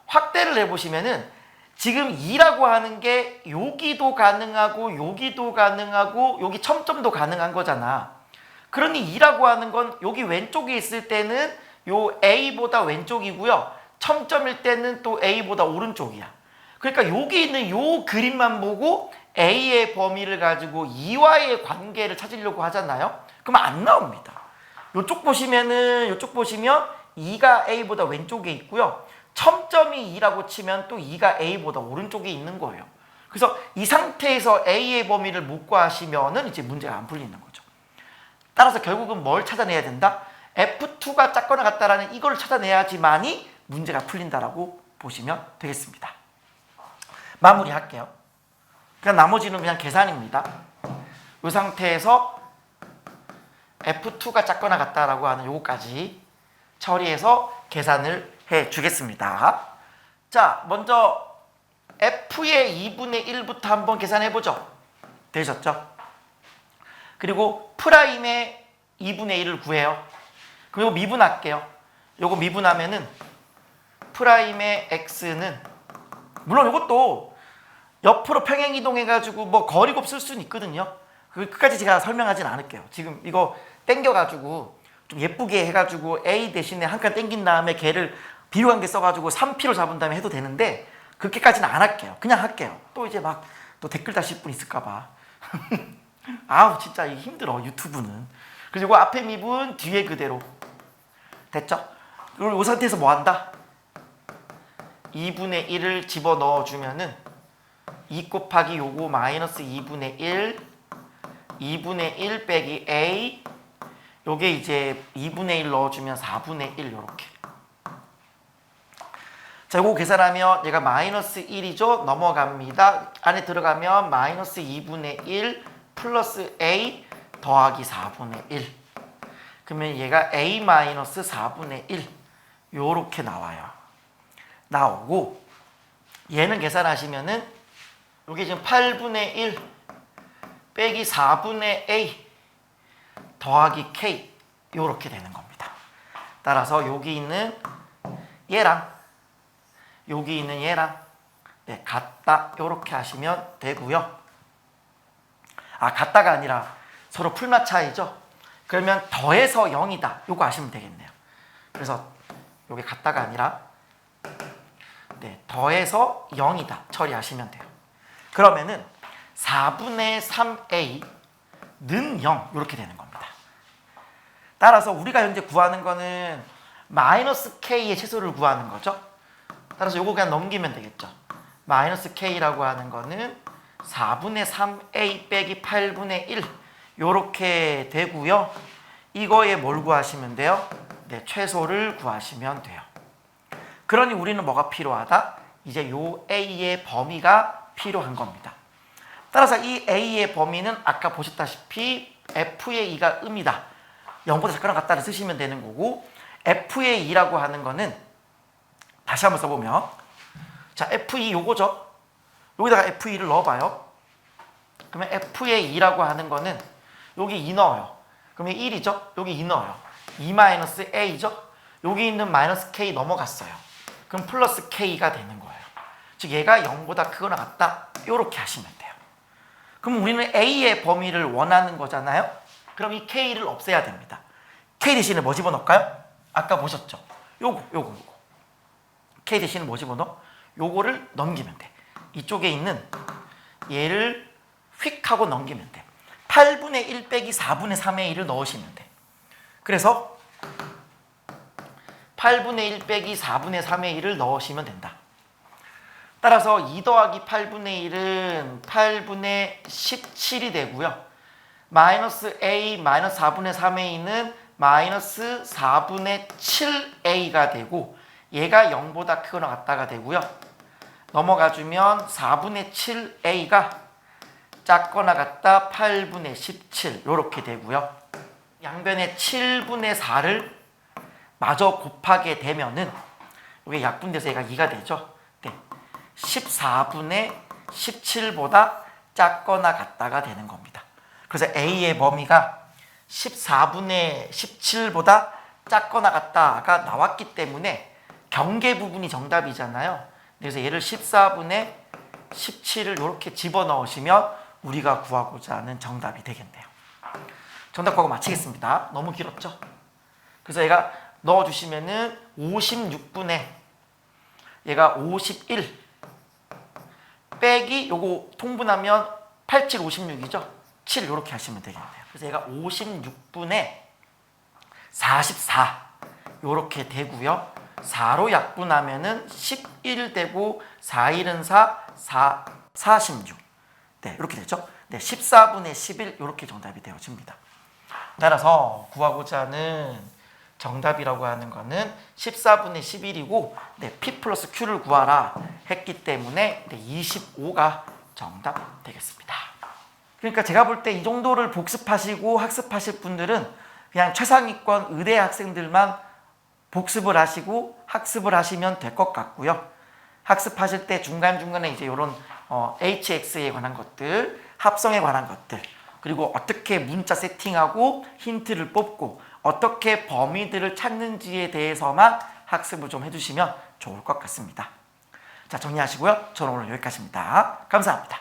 확대를 해보시면은 지금 2라고 하는 게 여기도 가능하고 여기도 가능하고 여기 첨점도 가능한 거잖아. 그러니 2라고 하는 건 여기 왼쪽에 있을 때는 요 A보다 왼쪽이고요. 첨점일 때는 또 A보다 오른쪽이야. 그러니까 여기 있는 요 그림만 보고 A의 범위를 가지고 2와의 관계를 찾으려고 하잖아요. 그러면 안 나옵니다. 요쪽 보시면 2가 A보다 왼쪽에 있고요. 첨점이 2라고 치면 또 2가 A보다 오른쪽에 있는 거예요. 그래서 이 상태에서 A의 범위를 못 구하시면은 이제 문제가 안 풀리는 거죠. 따라서 결국은 뭘 찾아내야 된다? F2가 작거나 같다라는 이걸 찾아내야지만이 문제가 풀린다라고 보시면 되겠습니다. 마무리할게요. 그냥 나머지는 그냥 계산입니다. 이 상태에서 F2가 작거나 같다라고 하는 요거까지 처리해서 계산을 해 주겠습니다. 자, 먼저 F의 2분의 1부터 한번 계산해 보죠. 되셨죠? 그리고 프라임의 2분의 1을 구해요. 그리고 미분할게요. 요거 미분하면은 프라임의 x는 물론 이것도 옆으로 평행 이동해가지고 뭐 거리곱 쓸 수는 있거든요. 그까지 제가 설명하진 않을게요. 지금 이거 땡겨가지고 좀 예쁘게 해가지고 A 대신에 한 칸 땡긴 다음에 걔를 비교관계 써가지고 3P로 잡은 다음에 해도 되는데 그렇게까지는 안 할게요. 그냥 할게요. 또 이제 막 또 댓글 다실 분 있을까봐. 아우 진짜 이게 힘들어 유튜브는. 그리고 앞에 미분 뒤에 그대로 됐죠? 그리고 이 상태에서 뭐 한다? 2분의 1을 집어넣어 주면은 2 곱하기 요거 마이너스 2분의 1 2분의 1 빼기 A 요게 이제 2분의 1 넣어주면 4분의 1 요렇게. 자, 요거 계산하면 얘가 마이너스 1이죠? 넘어갑니다. 안에 들어가면 마이너스 2분의 1 플러스 A 더하기 4분의 1. 그러면 얘가 A 마이너스 4분의 1 요렇게 나와요. 나오고 얘는 계산하시면은 요게 지금 8분의 1 빼기 4분의 A 더하기 K 요렇게 되는 겁니다. 따라서 여기 있는 얘랑 여기 있는 얘랑 네, 같다 요렇게 하시면 되고요. 아 같다가 아니라 서로 풀맛 차이죠. 그러면 더해서 0이다 요거 아시면 되겠네요. 그래서 요게 같다가 아니라 네, 더해서 0이다 처리하시면 돼요. 그러면은 4분의 3A는 0 이렇게 되는 겁니다. 따라서 우리가 현재 구하는 거는 마이너스 K의 최소를 구하는 거죠. 따라서 요거 그냥 넘기면 되겠죠. 마이너스 K라고 하는 거는 4분의 3A 빼기 8분의 1 요렇게 되고요. 이거에 뭘 구하시면 돼요? 네, 최소를 구하시면 돼요. 그러니 우리는 뭐가 필요하다? 이제 요 A의 범위가 필요한 겁니다. 따라서 이 A의 범위는 아까 보셨다시피 F의 2가 음이다. 0보다 작거나 같다를 쓰시면 되는 거고 F의 2라고 하는 거는 다시 한번 써보면 자 F2 요거죠. 여기다가 F2를 넣어봐요. 그러면 F의 2라고 하는 거는 여기 2 넣어요. 그러면 1이죠. 여기 2 넣어요. 2-A죠. 여기 있는 마이너스 K 넘어갔어요. 그럼 플러스 K가 되는 거예요. 즉 얘가 0보다 크거나 같다. 이렇게 하시면 돼요. 그럼 우리는 A의 범위를 원하는 거잖아요. 그럼 이 K를 없애야 됩니다. K 대신에 뭐 집어넣을까요? 아까 보셨죠? 요거. K 대신에 뭐 집어넣어? 요거를 넘기면 돼. 이쪽에 있는 얘를 휙 하고 넘기면 돼. 8분의 1 빼기 4분의 3의 1을 넣으시면 돼. 그래서 8분의 1 빼기 4분의 3의 1을 넣으시면 된다. 따라서 2 더하기 8분의 1은 8분의 17이 되고요. 마이너스 A 마이너스 4분의 3의 2는 마이너스 4분의 7A가 되고 얘가 0보다 크거나 같다가 되고요. 넘어가주면 4분의 7A가 작거나 같다 8분의 17 이렇게 되고요. 양변에 7분의 4를 마저 곱하게 되면은 이게 약분돼서 얘가 2가 되죠. 네. 14분의 17보다 작거나 같다가 되는 겁니다. 그래서 A의 범위가 14분의 17보다 작거나 같다가 나왔기 때문에 경계 부분이 정답이잖아요. 그래서 얘를 14분의 17을 이렇게 집어넣으시면 우리가 구하고자 하는 정답이 되겠네요. 정답 구하고 마치겠습니다. 너무 길었죠? 그래서 얘가 넣어주시면은 56분의 얘가 51 빼기 요거 통분하면 87, 56이죠? 7 이렇게 하시면 되겠네요. 그래서 얘가 56분의 44 이렇게 되고요. 4로 약분하면은 11 되고 4, 1은 4, 4, 46. 네, 이렇게 되죠. 네, 14분의 11 이렇게 정답이 되어집니다. 따라서 구하고자 하는 정답이라고 하는 거는 14분의 11이고 네, P 플러스 Q를 구하라 했기 때문에 네, 25가 정답 되겠습니다. 그러니까 제가 볼 때 이 정도를 복습하시고 학습하실 분들은 그냥 최상위권 의대 학생들만 복습을 하시고 학습을 하시면 될 것 같고요. 학습하실 때 중간중간에 이제 이런 HX에 관한 것들, 합성에 관한 것들, 그리고 어떻게 문자 세팅하고 힌트를 뽑고 어떻게 범위들을 찾는지에 대해서만 학습을 좀 해주시면 좋을 것 같습니다. 자, 정리하시고요. 저는 오늘 여기까지입니다. 감사합니다.